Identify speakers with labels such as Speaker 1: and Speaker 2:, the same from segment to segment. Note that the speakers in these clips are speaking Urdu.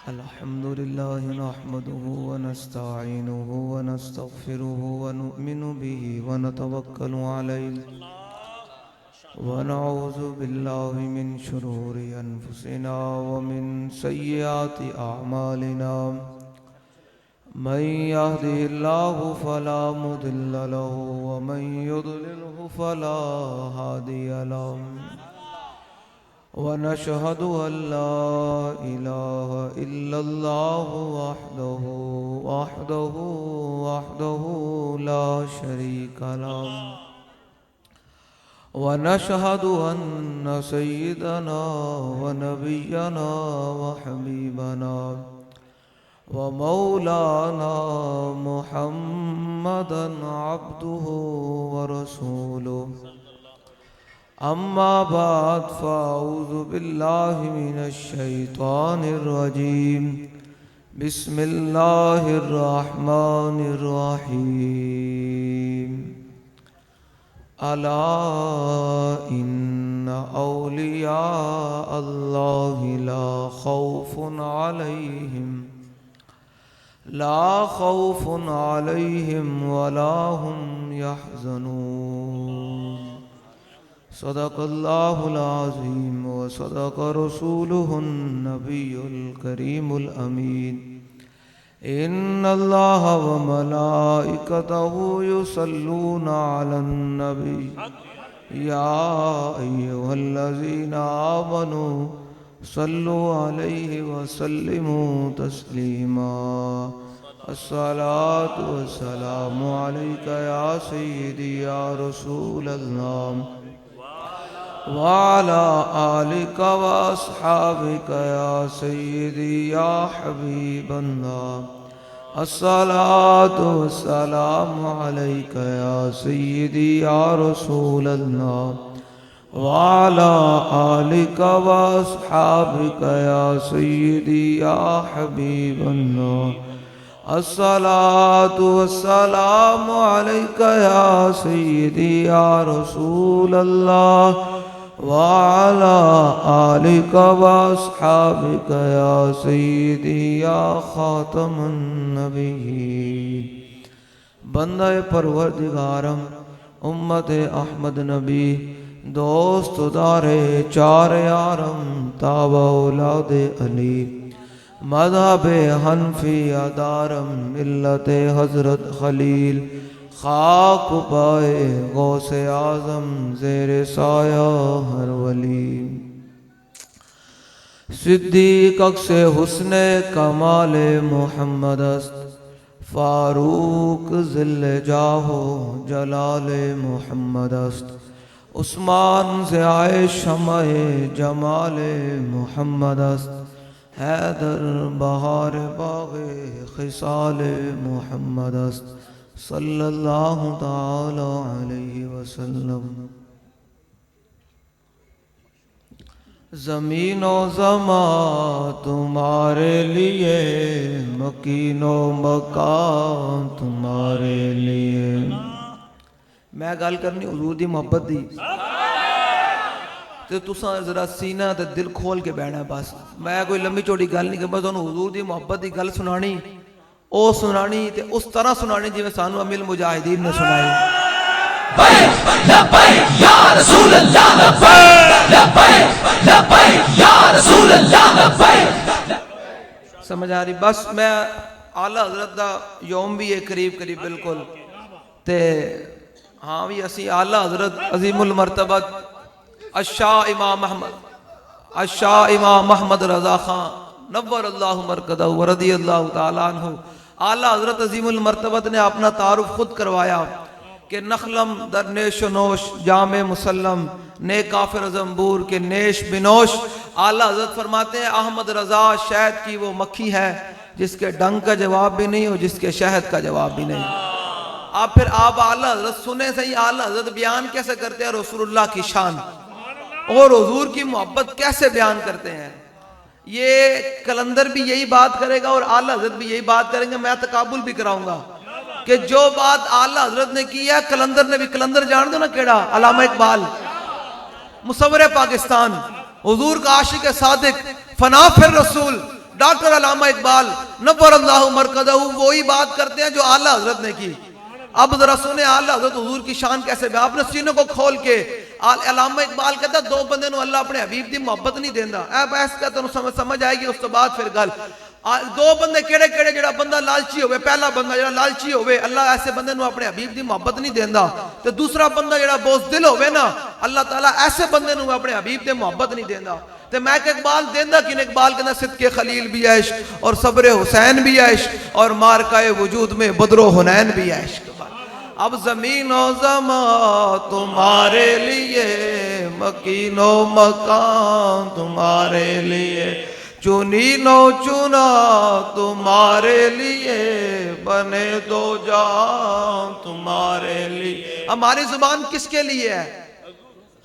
Speaker 1: الحمد لله نحمده ونستعينه ونستغفره ونؤمن به ونتوكل عليه ونعوذ بالله من شرور أنفسنا ومن سيئات أعمالنا من يهده الله فلا مضل له ومن يضلله فلا هادي له ونشهد أن لا إله إلا الله وحده لا شريك له ونشهد أن سيدنا ونبينا وحبيبنا ومولانا محمدا عبده ورسوله أما بعد فأعوذ بالله من الشيطان الرجيم بسم الله الرحمن الرحيم ألا إن أولياء الله لا خوف عليهم ولا هم يحزنون صدق الله العظيم وصدق رسوله النبي الكريم الأمين إن الله وملائكته يصلون على النبي يا أيها الذين آمنوا صلوا عليه وسلموا تسليما الصلاة والسلام عليك يا سيدي يا رسول الله وعلى آلك وأصحابك يا سيدي يا حبيب الله الصلاة والسلام عليك يا سيدي يا رسول الله وعلى آلك وأصحابك يا سيدي يا حبيب الله الصلاة والسلام عليك يا سيدي يا رسول الله وعلى آلك وأصحابك يا سيدي يا خاتم النبيين بندہ پروردگارم امت احمد نبی دوست دارے چار یارم تابع اولاد علی مذہب حنفی ادارم ملت حضرت خلیل خاک پائے غوث اعظم زیر سایہ ہر ولی صدیق اکس حسن کمال محمد است فاروق ذل جاہ جلال محمد است عثمان ضیاء شمع جمال محمد است حیدر بہار باغ خصال محمد است صلی اللہ تعالی علیہ وسلم زمین و زمان تمہارے لیے مکین و مکان تمہارے لیے میں گل کرنی حضور دی محبت دی تے تساں ذرا سینہ تے دل کھول کے بیٹھنا بس میں کوئی لمبی چوڑی گل نہیں کہ بس انہوں حضور دی محبت دی گل سنانی او سنانی تے اس طرح سنانی جی میں سانو امیل مجاہدین نے سنائی لبیک لبیک یا رسول اللہ لبیک لبیک لبیک یا رسول اللہ لبیک سمجھ آ رہی بس میں اعلیٰ حضرت دا یوم بھی ہے قریب قریب بالکل تے ہاں بھی اسی اعلیٰ حضرت عظیم المرتبت الشاہ امام محمد رضا خان نور اللہ مرکدہ ورضی اللہ تعالیٰ عنہ اعلیٰ حضرت عظیم المرتبت نے اپنا تعارف خود کروایا کہ نخلم در نیش و نوش جامع مسلم نے کافر زنبور کے نیش بنوش اعلیٰ حضرت فرماتے ہیں احمد رضا شہد کی وہ مکھی ہے جس کے ڈنگ کا جواب بھی نہیں اور جس کے شہد کا جواب بھی نہیں آپ پھر آپ اعلیٰ حضرت سنیں صحیح اعلیٰ حضرت بیان کیسے کرتے ہیں رسول اللہ کی شان اور حضور کی محبت کیسے بیان کرتے ہیں یہ کلندر بھی یہی بات کرے گا اور اعلیٰ حضرت بھی یہی بات کریں گے میں تقابل بھی کراؤں گا کہ جو بات اعلیٰ حضرت نے کی ہے کلندر نے بھی کلندر جان دو نا کیڑا علامہ اقبال مصور پاکستان حضور کا عاشق صادق فنا پھر رسول ڈاکٹر علامہ اقبال نور اللہ مرکزہ وہی بات کرتے ہیں جو اعلیٰ حضرت نے کی. اب ذرا سنیں اعلیٰ حضرت حضور کی شان کیسے بیان. آپ نے سینوں کو کھول کے علامہ اقبال کہتا ہے دو بندے نو اللہ اپنے حبیب دی محبت نہیں دیندا. اے بحث کا تانوں سمجھ آئے گی اس تو بعد پھر گل. دو بندے کیڑے کیڑے جڑا بندہ لالچی ہوئے, پہلا بندہ جڑا لالچی ہوئے اللہ ایسے بندے نو اپنے حبیب دی محبت نہیں دیندا. تے دوسرا بندہ جڑا بوزدل ہوئے نا اللہ تعالیٰ ایسے بندے نو اپنے حبیب دی محبت نہیں دیندا. تے میں کہ اقبال دیندا کن اقبال کہنا صدق خلیل بھی ہے عشق اور صبر حسین بھی ہے عشق اور مارکہ وجود میں بدر و حنین بھی ہے عشق. اب زمین و زمان تمہارے لیے, مکین و مکان تمہارے لیے, چنین و چنا تمہارے لیے, بنے دو جہاں تمہارے لیے. ہماری زبان کس کے لیے ہے؟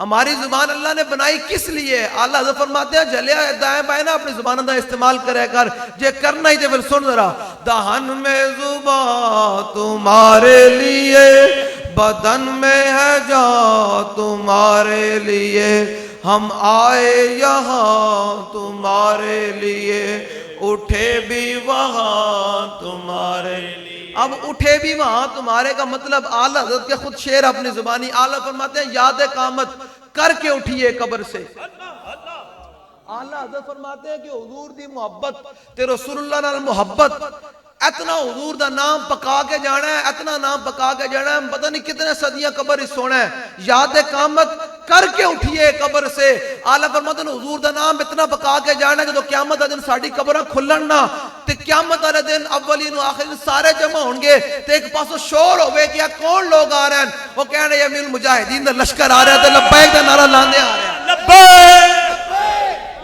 Speaker 1: ہماری زبان اللہ نے بنائی کس لیے؟ اللہ حضرت فرماتے ہیں جلیا دائیں بائیں نا اپنی زبان دا استعمال کرے کر, جے کرنا ہی تے پھر سن ذرا. دہن میں زبان تمہارے لیے, بدن میں ہے جان تمہارے لیے, ہم آئے یہاں تمہارے لیے, اٹھے بھی وہاں تمہارے لیے. اب اٹھے بھی وہاں تمہارے کا مطلب اعلیٰ حضرت کے خود شعر اپنی زبانی اعلیٰ فرماتے ہیں یاد قامت کر کے اٹھیے قبر سے. اعلیٰ حضرت فرماتے ہیں کہ حضور دی محبت تے رسول اللہ نال محبت اتنا حضور دا نام پکا کے جانا ہے, اتنا نام پکا کے جانا ہے, پتہ نہیں کتنے صدیاں قبر ہی سونا ہے. یاد قامت کر کے اٹھیے قبر سے. اعلیٰ فرماتے ہیں حضور دا نام اتنا پکا کے جانا ہے جو قیامت دا دن ساڑی قبرہ کھلن نا تے قیامت والے دن اولین و آخرین سارے جمع ہوں گے تے ایک پاسو شور ہوئے کہ کون لوگ آ رہے ہیں, وہ کہنے یہ امیر المجاہدین دا لشکر آ رہا ہے تے لبیک دا نعرہ لاندے آ رہے ہیں.
Speaker 2: لبیک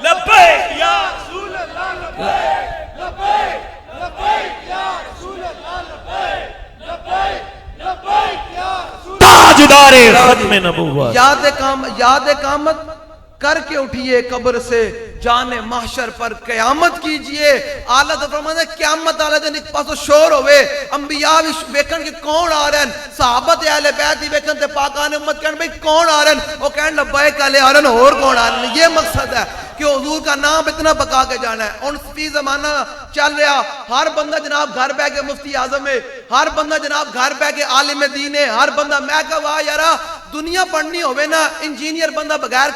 Speaker 2: لبیک یا رسول اللہ, لبیک لبیک لبیک یا رسول اللہ, لبیک لبیک لبیک یا رسول اللہ, تاجدار ختم نبوت.
Speaker 1: یاد قامت کر کے اٹھیے قبر سے, جان محشر پر قیامت کیجئے. اعلیٰ فرماتے ہیں قیامت والے دن ایک پاسو شور ہوئے, انبیاء بھی ویکھن کہ کون آ رہے ہیں, صحابت اہل بیت بھی ویکھن تے پاکان امت کہن بھئی کون آ رہے ہیں, وہ کہن لبیک والے آ رہے ہیں اور کون آ رہے ہیں. یہ مقصد ہے کہ حضور کا نام اتنا پکا کے جانا ہے. ان فی زمانہ چل رہا ہر بندہ جناب گھر بہ کے مفتی اعظم ہے, ہر بندہ جناب گھر بہ کے عالم دین ہے, ہر بندہ میں کہا واہ یارا دنیا پڑھنی ہوئے نا انجینئر بندہ بغیر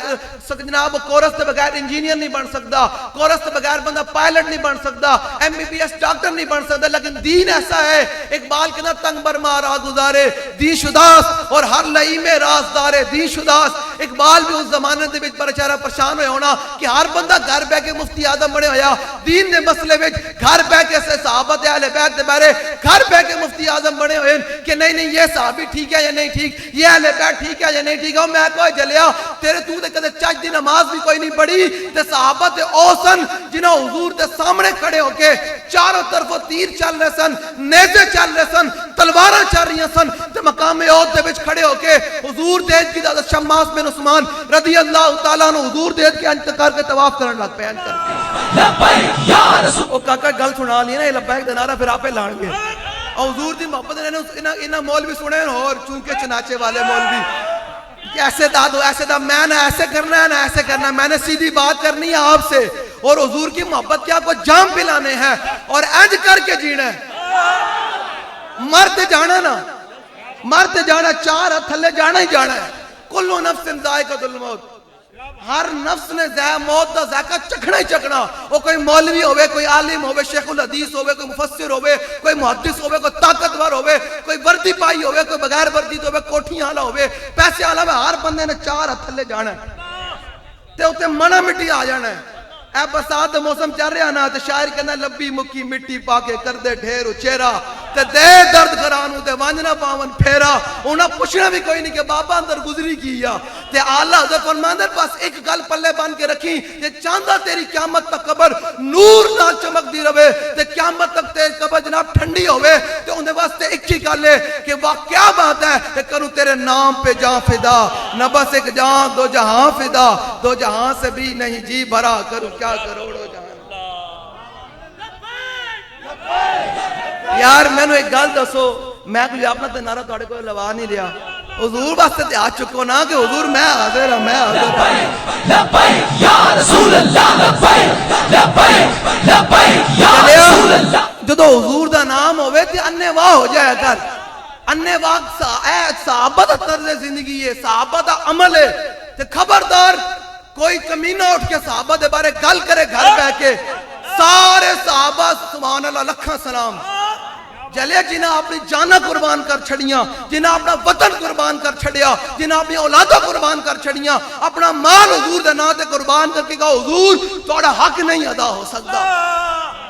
Speaker 1: جناب کورس کے بغیر انجینئر نہیں بن سکتا, کورس کے بغیر بندہ پائلٹ نہیں بن سکتا, M B B S doctor نہیں بن سکتا. لیکن دین ایسا ہے اقبال کے نا تنگ برما راہ گزارے دین شداس اور ہر لئی میں رازدارے دین شداس. اقبال بھی اس زمانے دے وچ بیچارہ پریشان ہویا ہونا کہ ہر بندہ گھر بہ کے مفتی اعظم بنے ہویا, دین دے مسئلے وچ گھر بہ کے صحابت اہل بیت دے بارے گھر بہ کے مفتی اعظم بنے ہوئے کہ نہیں یہ صحابی ٹھیک ہے یا نہیں ٹھیک, یہ اہل بیت ٹھیک ہے یا نہیں ٹھیک ہے. میں کوئی جلیا تیرے تو دے کدے چج دی نماز بھی کوئی نہیں پڑھی تے صحابت اوسن جنہاں حضور دے سامنے کھڑے ہو کے چاروں طرفوں تیر چل رہے سن, نیزے چل رہے سن, تلواراں چل رہی سن تے مقام احد دے وچ کھڑے ہو کے حضور دے کی حضرت شماس بن عثمان رضی اللہ تعالیٰ عنہ حضور دے کے انتقال کے طواف کرن لگ پے. لبیک یا رسول. او کاکا گل سنا لی نا, یہ لبیک دا نعرہ پھر آپے لان گے. اور حضور دی محبت نے انہاں مولوی سنے اور چونکہ چناچے والے مولوی ایسے دادو ایسے دا, میں نہ ایسے کرنا ہے نہ ایسے کرنا ہے, میں نے سیدھی بات کرنی ہے آپ سے. اور حضور کی محبت کیا کو جام پلانے ہیں اور انج کر کے جینا ہے. مرتے جانا نا, مرتے جانا, چار ہاتھ تھلے جانا ہی جانا ہے. کلو نفس ذائقۃ الموت, ہر نفس نے موت دا ذائقہ چکھنا ہی چکھنا. وہ کوئی مولوی ہوئے, کوئی عالم ہوئے, شیخ الحدیث ہوئے, کوئی مفسر ہوئے, کوئی محدث ہوئے, کوئی طاقتور ہوئے, کوئی وردی پائی ہوئے, کوئی بغیر وردی ہوئے, کوٹھیاں والا ہوئے, پیسے والا ہوئے, ہر بندے نے چار ہاتھ تھلے جانا ہے تے اوتے منا مٹی آ جانا ہے. اے برسات موسم چل رہا نا تے شاعر کہنا لبی مکی مٹی پا کے کر دے ڈھیر اچھیرا تے دے درد گرانو تے وانجنا پاون پھیرا. انہاں پوچھنا بھی کوئی نہیں کہ بابا اندر گزری کیا. تے اعلیٰ حضرت فرماندے بس ایک گل پلے بن کے رکھی کہ چاندہ تیری قیامت تک قبر نور نہ چمک دی رہے تے قیامت تک تیری قبر جناب ٹھنڈی ہوئے تے اندے واسطے ایک ہی گل ہے کہ واہ کیا بات ہے کہ کروں تیرے نام پہ جان فدا, نہ بس ایک جان دو جہاں فدا, دو جہاں سے بھی نہیں جی بھرا, کروں کیا کروڑو جہاں. یار میں نے ایک گل دسو, میں کوئی اپنا تے نعرہ تواڈے کول لوا نہیں رہا, حضور واسطے تے آ چکو نا کہ حضور میں حاضر ہوں, میں حاضر ہوں. لبیک یا رسول اللہ, لبیک لبیک لبیک جدو حضور دا نام ہوئے تے انے واہ ہو جائے کر. انے واہ صحابہ دا طرز زندگی ہے, صحابہ دا عمل ہے. تے خبردار کوئی کمینہ اٹھ کے صحابہ دے بارے گل کرے گھر بہ کے, سارے صحابہ سبحان اللہ لکھاں سلام جلے جنہاں اپنی جانہ قربان کر چھڑیاں, جنہاں اپنا وطن قربان کر چھڑیا, جنہاں اپنی اولادہ قربان کر چھڑیاں, اپنا مال حضور دے نام تے قربان کر کے کہا حضور تھوڑا حق نہیں ادا ہو سکتا.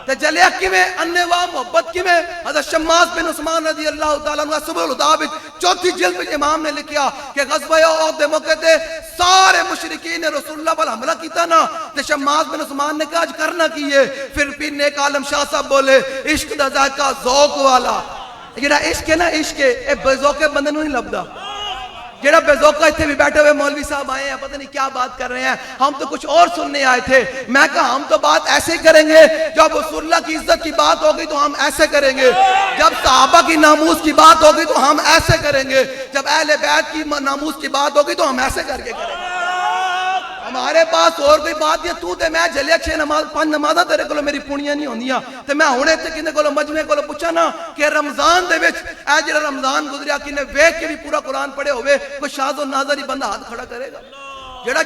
Speaker 1: تے جلیا کیویں انواع محبت کیویں. حضرت شماس بن عثمان رضی اللہ تعالیٰ عنہ سبل الہدیٰ وچ چوتھی جلد وچ امام نے لکھیا کہ غزوہ احد دے موقع تے سارے مشرکین نے رسول اللہ پر حملہ کیتا نا, تے شماس بن عثمان نے کہا اج کرنا کی ہے. پھر پیر نیک عالم شاہ صاحب بولے عشق دا ذائقہ ذوق والا. جڑا عشق ہے نا, عشق ہے اے بے ذوق بندے نوں نہیں لبدا. جڑا بے ذوقہ اتنے بھی بیٹھے ہوئے مولوی صاحب آئے ہیں, پتہ نہیں کیا بات کر رہے ہیں, ہم تو کچھ اور سننے آئے تھے. میں کہا ہم تو بات ایسے کریں گے, جب رسول اللہ کی عزت کی بات ہوگی تو ہم ایسے کریں گے, جب صحابہ کی ناموس کی بات ہوگی تو ہم ایسے کریں گے, جب اہل بیت کی ناموس کی بات ہوگی تو ہم ایسے کر کے کریں گے. ہمارے پاس اور کوئی بات نہیں. تو تے میں جلیا 6 نماز 5 نمازاں تیرے کولوں میری پونیاں نہیں ہوندیاں. تے میں ہن تے کنے کولوں مجمع کولوں پوچھا نا کہ رمضان دے وچ اے جڑا رمضان گزریا کنے ویکھ کے بھی پورا قرآن پڑھے ہوئے, کوئی شاذ و نادر ہی بندہ ہاتھ کھڑا کرے گا.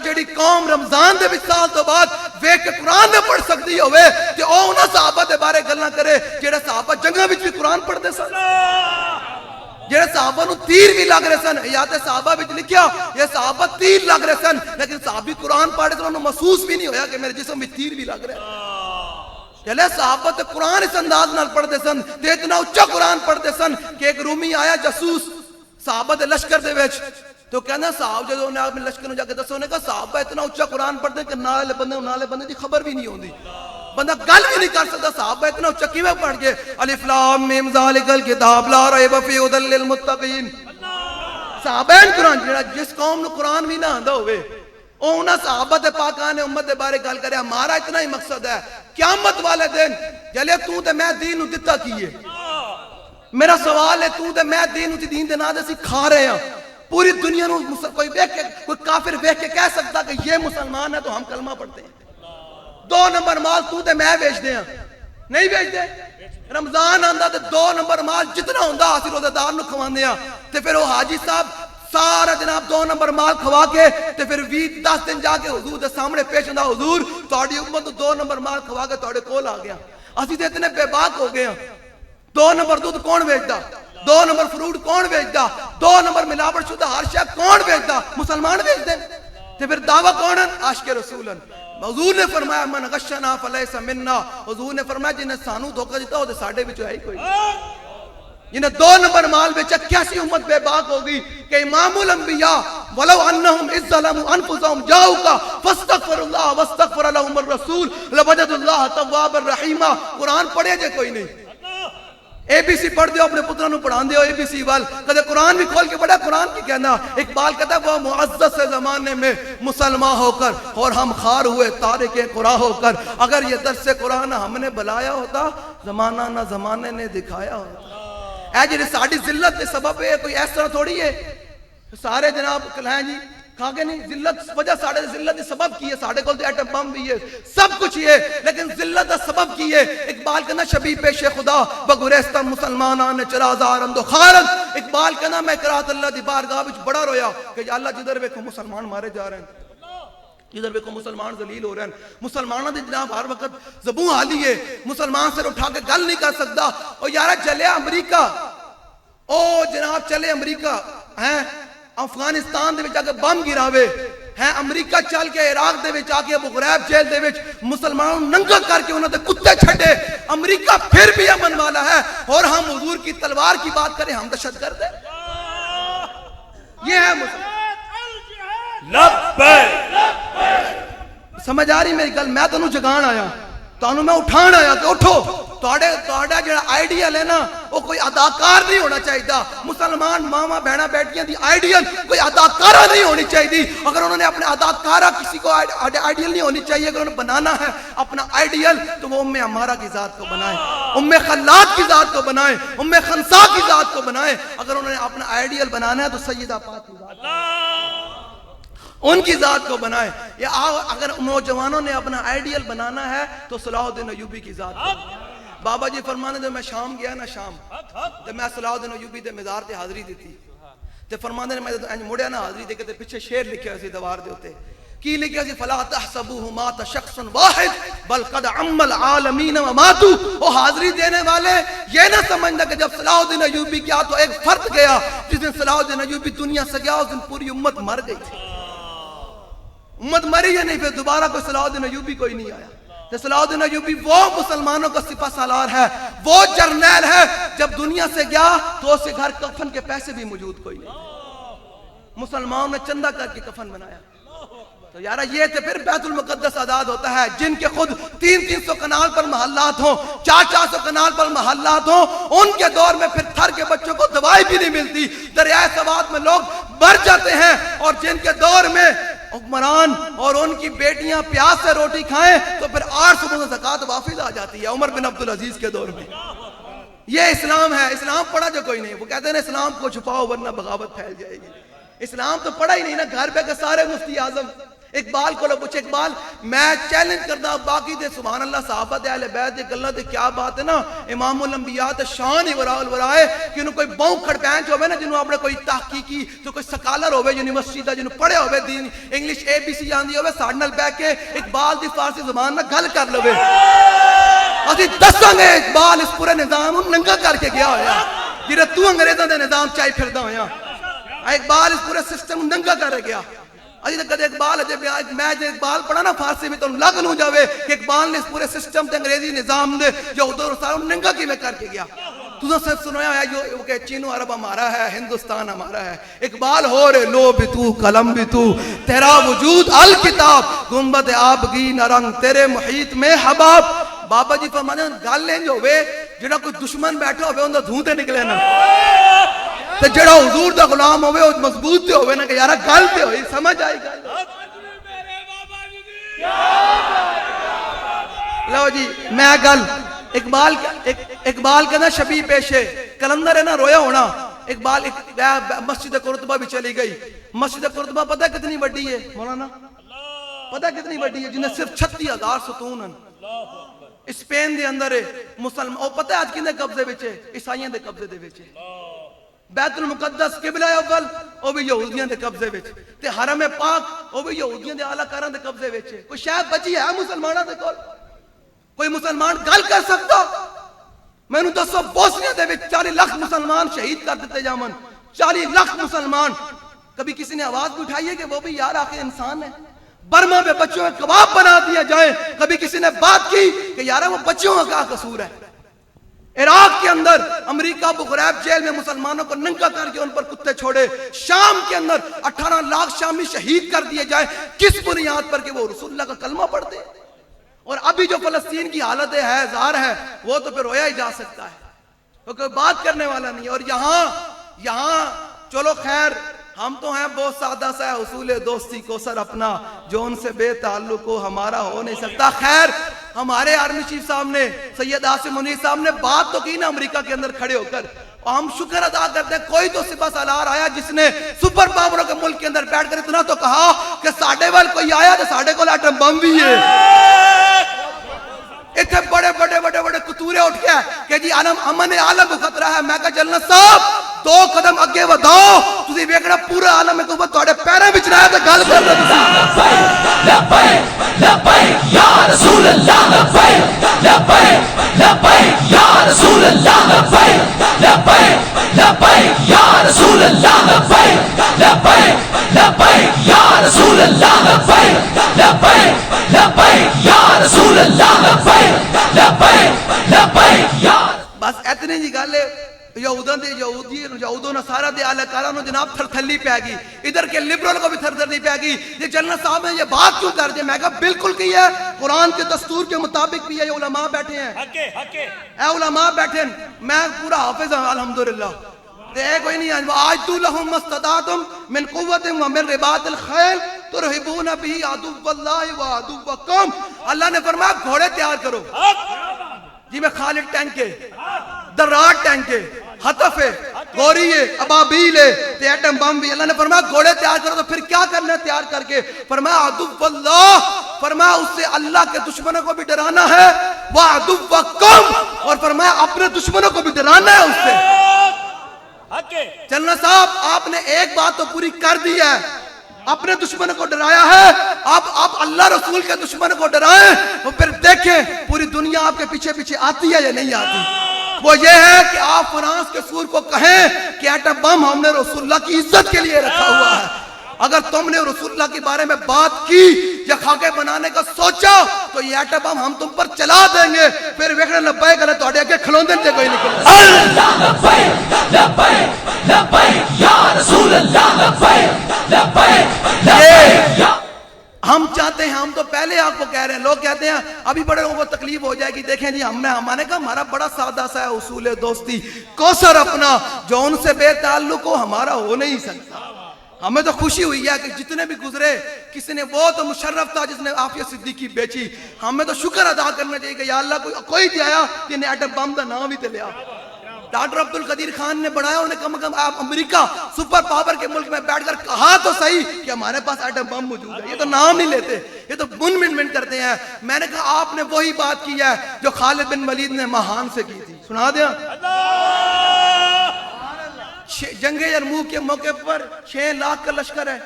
Speaker 1: جڑی قوم رمضان دے وچ سال تو بعد ویکھ کے قرآن دے پڑھ سکتی ہوئے تے او انہاں صحابہ دے بارے گلاں کرے جڑے صحابہ جنگاں وچ بھی قرآن پڑھدے سن, جڑے صحابہ نو تیر بھی لگ رہے سن. حیات صحابہ وچ لکھیا یہ صحابہ تیر لگ رہے سن, لیکن صحابی قرآن پڑھ کے انہوں محسوس بھی نہیں ہویا کہ میرے جسم میں تیر بھی لگ رہے ہیں. چلے صحابہ تے قرآن اس انداز نال پڑھتے سن, تے اتنا اچھا قرآن پڑھتے سن کہ ایک رومی آیا جاسوس صحابہ دے لشکر دے وچ, تو کہنا صحابہ جدوں نے اپنے لشکر نوں جا کے دسو نے کہا صحابہ اتنا اچھا قرآن پڑھتے کہ نالے بندے دی خبر بھی نہیں ہوندی, بندہ گل بھی نہیں کر سکتا. صحابہ اتنا اچھا کیویں پڑھ گئے الف لام میم ذالک الکتاب لا ریب فیہ ھدی للمتقین. صحابہ قرآن جس قوم نو قرآن بھی نہ آندا ہوئے او انہاں صحابہ تے پاکان امت دے بارے گل کرے. ہمارا اتنا ہی مقصد ہے قیامت والے دن جلے تو تے میں دین نو دتا کیے. میرا سوال ہے تو تے میں دین نو دین دے نام تے اسی کھا رہے ہیں. پوری دنیا نو کوئی دیکھ کے کوئی کافر دیکھ کے کہہ سکتا کہ یہ مسلمان ہے تو ہم کلمہ پڑھتے ہیں. 2 نمبر مال تو تے میں بیچ دے ہیں, نہیں بیچ دے. رمضان آندا تے 2 نمبر مال جتنا ہوندا اسی روزہ دار نو کھواندے ہیں. تے پھر وہ حاجی صاحب سارا جناب 2 نمبر مال کھوا کے تے پھر 10 دن جا کے حضور دے سامنے پیش ہوندا, حضور تہاڈی امت نو 2 نمبر مال کھوا کے تہاڈے کول آ گیا. اسی تے اتنے بے باک ہو گئے ہیں. 2 نمبر دودھ کون بیچدا, 2 نمبر فروٹ کون بیچدا, 2 نمبر ملاوٹ شدہ ہر شے کون بیچدا, مسلمان بیچ دے. تے پھر دعویٰ کون ہے, عاشق رسول. حضور نے فرمایا من غشنا فلیس منا, حضور نے فرمایا جنہیں سانو دھوکہ دیتا ہو تے ساڈے وچ ہے ہی کوئی. جنہیں 2 نمبر مال بیچا کیسی امت بے باک ہوگی کہ امام الانبیاء ولو انہم اذ ظلموا انفسہم جاؤکا فاستغفر اللہ واستغفر لهم الرسول لوجدوا اللہ توابا رحیما. قرآن پڑھے جے کوئی نہیں, اے بی سی پڑھ دیو اپنے پتروں نو پڑھان دیو اے بی سی وال, کدے قرآن بھی کھول کے پڑھا. قرآن کی کہنا اقبال کہتا ہے وہ معزز سے زمانے میں مسلمان ہو کر اور ہم خار ہوئے تارک قرآن ہو کر. اگر یہ درس قرآن ہم نے بلایا ہوتا زمانہ نہ زمانے نے دکھایا ہوتا. اے جی ساڑی ذلت کے سبب ہے, کوئی اس طرح تھوڑی ہے سارے جناب کلائیں جی کھا کے نہیں. ذلت وجہ ساڑے ذلت سبب کی ہے, ساڑے کو ایٹم بم بھی ہے, سب کچھ ہے, لیکن ذلت کا سبب کی ہے. اقبال کہنا شبی پیش خدا بگریستہ مسلمانان چرا زارم دو خارن. اقبال کہنا میں قرات اللہ دی بارگاہ وچ بڑا رویا کہ یا اللہ جدھر ویکھو مسلمان مارے جا رہے ہیں, جدھر ویکھو مسلمان ذلیل ہو رہے ہیں. مسلمانوں دی جناب ہر وقت زبوں حالی ہے, مسلمان سے اٹھا کے گل نہیں کر سکتا. او یارا چلے امریکہ, او جناب چلے امریکہ ہیں افغانستان دے وچ جا کے بم گراوے ہیں, امریکہ چل کے عراق دے وچ آ کے ابو غریب جیل دے وچ مسلمانوں ننگا کر کے انہوں نے کتے چھڑے. امریکہ پھر بھی امن والا ہے, اور ہم حضور کی تلوار کی بات کریں ہم دہشت گرد ہیں. یہ ہے سمجھ آ رہی میری گل. میں تانوں جگان آیا, تانوں میں اٹھان آیا کہ اٹھو. تہاڈا جڑا آئیڈیل ہے نا وہ کوئی اداکار نہیں ہونا چاہیے. مسلمان ماما بہنا بیٹیاں دی آئیڈیل کوئی اداکارہ نہیں ہونی چاہیے. اگر انہوں نے اپنے اداکارہ کسی کو آئیڈیل نہیں ہونی چاہیے, اگر انہوں نے بنانا ہے اپنا آئیڈیل تو وہ ام عمارہ کی ذات کو بنائے, ام خلاد کی ذات کو بنائے, ام خنسا کی ذات کو بنائے. اگر انہوں نے اپنا آئیڈیل بنانا ہے تو سیدہ پاک کی ذات ان کی ذات کو بنائے. یا اگر نوجوانوں نے اپنا آئیڈیل بنانا ہے تو صلاح الدین ایوبی کی ذات کو. بابا جی فرمانے جب میں شام گیا نا شام تے میں صلاح الدین ایوبی دے مزار تے حاضری دیتی تے فرمانے نے میں انج مڑیا نا حاضری دے کے تے پیچھے شعر لکھیا سی دیوار دے اوتے کی لکھیا سی فلا تحسبوه مات شخص واحد بل قد عم العالمین وماتوا. وہ حاضری دینے والے یہ نہ سمجھنا کہ جب صلاح الدین ایوبی گیا تو ایک فرد گیا. جس دن صلاح الدین ایوبی دنیا سے گیا اس دن پوری امت مر گئی تھی. امت مری یا نہیں, پھر دوبارہ کوئی صلاح الدین ایوبی کوئی نہیں آیا. تو صلاح الدین ایوبی وہ مسلمانوں کا سپہ سالار ہے, وہ جرنیل ہے. جب دنیا سے گیا تو اس کے گھر کفن کے پیسے بھی موجود کوئی نہیں. مسلمانوں نے چندہ کر کے کفن بنایا. تو یارا یہ تو پھر بیت المقدس آزاد ہوتا ہے جن کے خود 300 کنال پر محلات ہوں, 400 کنال پر محلات ہوں. ان کے دور میں پھر تھر کے بچوں کو دوائی بھی نہیں ملتی, دریائے سوات میں لوگ مر جاتے ہیں. اور جن کے دور میں حکمران اور ان کی بیٹیاں پیاس سے روٹی کھائیں تو پھر 800 میں زکوٰۃ واپس آ جاتی ہے. عمر بن عبدالعزیز کے دور میں یہ اسلام ہے. اسلام پڑھا جو کوئی نہیں. وہ کہتے ہیں اسلام کو چھپاؤ ورنہ بغاوت پھیل جائے گی. اسلام تو پڑھا ہی نہیں نا. گھر پہ کے سارے مفتی اعظم اقبال کو لوگ پوچھے, اقبال میں چیلنج کرتا ہوں باقی دے سبحان اللہ صحابہ دے اہل بیت دے گلاں تے کیا بات ہے نا, امام الانبیاء تے شان ہی وراء الورائے کہ انہوں کوئی بہوں کھڑ پینچ ہوئے نا جنہوں اپنے کوئی تحقیقی تو کوئی سکالر ہوئے یونیورسٹی دا جنہوں پڑھے ہوئے دین انگلش ABC جاندی ہوئے ساڑھنال بے کے اقبال دی فارسی زبان نہ گل کر لوے. اسی دساں گے اقبال اس پورے نظام ان ننگا کر کے گیا ہویا جنہیں تو انگریزاں دے نظام چاہی پھردہ ہویا. اقبال اس پورے سسٹم ننگا کر گیا. اجی تک کدے اقبال میں جب اقبال پڑھا نا فارسی میں تو لگ نو جاوے کہ اقبال نے اس پورے سسٹم تے انگریزی نظام دے جو ادھر سارا ننگا کی میں کر کے گیا. تو صرف سنویا ہے جو کہ چینو عرب ہمارا ہے, ہندوستان ہمارا ہے. اقبال ہو رے لو بھی تو قلم بھی تو, تیرا وجود الکتاب گنبد آبگین رنگ تیرے محیط میں حباب. بابا جی فرمانے گل لیں جو ہوئے جڑا کوئی دشمن بیٹھا ہوئے اندر دھونتے نکلے نا, تو جڑا حضور دا غلام ہوئے وہ مضبوط تے ہوئے نا کہ یارا گل تے ہوئی سمجھ آئی گل. لو جی میں گل اقبال کے نا شبیہ پیشے کلندر ہے نا رویا ہونا. اقبال مسجد قرطبہ بھی چلی گئی. مسجد قرطبہ پتہ کتنی بڑی ہے مولانا, پتہ کتنی بڑی ہے, جنہیں صرف 36,000 ستون ہیں. اسپین دے اندر ہے مسلمان, اور پتہ ہے آج کنے قبضے بچے عیسائیاں دے قبضے دے بچے. بیت المقدس قبلہ اول وہ بھی یہودیاں دے قبضے وچ, تے حرم پاک وہ بھی یہودیاں دے اعلی کاراں دے قبضے وچ. کوئی شاید بچی ہے مسلماناں دے کول؟ کوئی مسلمان گل کر سکتا؟ مینوں دسو بوسنیا دے وچ 40 لاکھ مسلمان شہید کر دیتے جامن, 40 لاکھ مسلمان. کبھی کسی نے آواز بھی اٹھائی ہے کہ وہ بھی یار آخر انسان ہے. برما میں بچوں کا کباب بنا دیا جائے, کبھی کسی نے بات کی کہ یار وہ بچوں کا کیا قصور ہے؟ عراق کے اندر امریکہ ابو غریب جیل میں مسلمانوں کو ننگا کر کے ان پر کتے چھوڑے. شام کے اندر 18 لاکھ شامی شہید کر دیے جائے. کس بنیاد پر کہ وہ رسول اللہ کا کلمہ پڑھتے ہیں؟ اور ابھی جو فلسطین کی حالت ہے زار ہے وہ تو پھر رویا ہی جا سکتا ہے, تو کوئی بات کرنے والا نہیں. اور یہاں چلو خیر ہم تو ہیں بہت سادہ سا ہے, اصول دوستی کو سر اپنا جو ان سے بے تعلق ہو ہمارا ہو نہیں سکتا. خیر ہمارے آرمی چیف صاحب نے سید عاصم منیر صاحب نے بات تو کی نا امریکہ کے اندر کھڑے ہو کر, اور ہم شکر ادا کرتے ہیں کوئی تو سپہ سالار آیا جس نے سپر پاوروں کے ملک کے اندر بیٹھ کر اتنا تو کہا کہ ساڑھے وال کوئی آیا تو ساڑھے کو ایٹم بم بھی ہے. اتنے بڑے کتورے اٹھ گیا کہ جی امن عالم کو خطرہ ہے. میں کہا جنرل صاحب 2 قدم اگے وداؤ, تسی ویکھنا پورا عالم کو تواڈے پیراں وچ رہے تے گل کر لبیک لبیک یا رسول اللہ, لبیک لبیک لبیک یا رسول اللہ, لبیک لبیک لبیک یا رسول اللہ, لبیک لبیک لبیک یا رسول اللہ, لبیک لبیک لبیک یا رسول اللہ, لبیک لبیک لبیک یا. بس اتنی جی گل ہے. یہودوں نصارہ دے اعلی کارانوں جناب تھر تھلی پہ گی, ادھر کے لبرل کو بھی تھر تھلی پہ گی. یہ جنرل صاحب نے یہ بات کیوں کر دی؟ میں کہا بالکل کی ہے, قرآن کے دستور کے مطابق بھی ہے. یہ علماء بیٹھے ہیں, اے علماء بیٹھے ہیں, میں پورا حافظ ہوں الحمدللہ. کوئی نہیں وَأَعِدُّوا لَهُم مَّا اسْتَطَعْتُم مِّن قُوَّةٍ وَمِن رِّبَاطِ الْخَيْلِ تُرْهِبُونَ بِهِ عَدُوَّ اللَّهِ وَعَدُوَّكُمْ. اللہ نے فرمایا گھوڑے تیار کرو. جی میں خالد ٹینک ہے, درات ٹینک ہے, حطف ہے, غوری ہے, ابابیل ہے, ایٹم بم بھی. اللہ نے فرمایا گھوڑے تیار کرو. تو پھر کیا کرنا ہے تیار کر کے؟ فرمایا عدو اللہ, فرمایا اس سے اللہ کے دشمنوں کو بھی ڈرانا ہے. وعدوکم, اور فرمایا اپنے دشمنوں کو بھی ڈرانا ہے اس سے.
Speaker 2: حق ہے.
Speaker 1: چلنا صاحب آپ نے ایک بات تو پوری کر دی ہے, اپنے دشمن کو ڈرایا ہے, آپ اللہ رسول کے دشمن کو ڈرائیں, اور پھر دیکھیں پوری دنیا آپ کے پیچھے پیچھے آتی ہے یا نہیں آتی. وہ یہ ہے کہ آپ فرانس کے سور کو کہیں کہ ایٹم بم ہم نے رسول اللہ کی عزت کے لیے رکھا ہوا ہے. اگر تم نے رسول اللہ کے بارے میں بات کی یا خاکے بنانے کا سوچا تو یہ ایٹم بم ہم تم پر چلا دیں گے. پھر ویکھنا لبیک کرے تو اگے کھلوندے تے کوئی نکل.
Speaker 3: اللہ لبیک لبیک لبیک یا رسول اللہ لبیک لبیک لبیک.
Speaker 1: ہم چاہتے ہیں, ہم تو پہلے آپ کو کہہ رہے ہیں, لوگ کہتے ہیں ابھی بڑے لوگوں کو تکلیف ہو جائے گی, دیکھیں جی ہمارے کہا ہمارا بڑا سادہ سا ہے اصول دوستی, کوثر اپنا جو ان سے بے تعلق ہو ہمارا ہو نہیں سکتا. ہمیں تو خوشی ہوئی ہے کہ جتنے بھی گزرے, کسی نے وہ تو مشرف تھا جس نے عافیہ صدیقی بیچی, ہمیں تو شکر ادا کرنا چاہیے کہ یا اللہ کوئی دیا کہ نے ایٹم بم دا نام ہی تے لیا. ڈاکٹر عبد القدیر خان نے بڑھایا, انہیں کم کم آپ امریکہ سپر پاور کے ملک میں بیٹھ کر کہا تو صحیح کہ ہمارے پاس ایٹم بم موجود ہے. یہ تو نام نہیں لیتے, یہ تو من کرتے ہیں. میں نے کہا آپ نے وہی بات کی ہے جو خالد بن ولید نے ماہان سے کی تھی. سنا دیا, جنگ یرموک کے موقع پر 6 لاکھ کا لشکر ہے,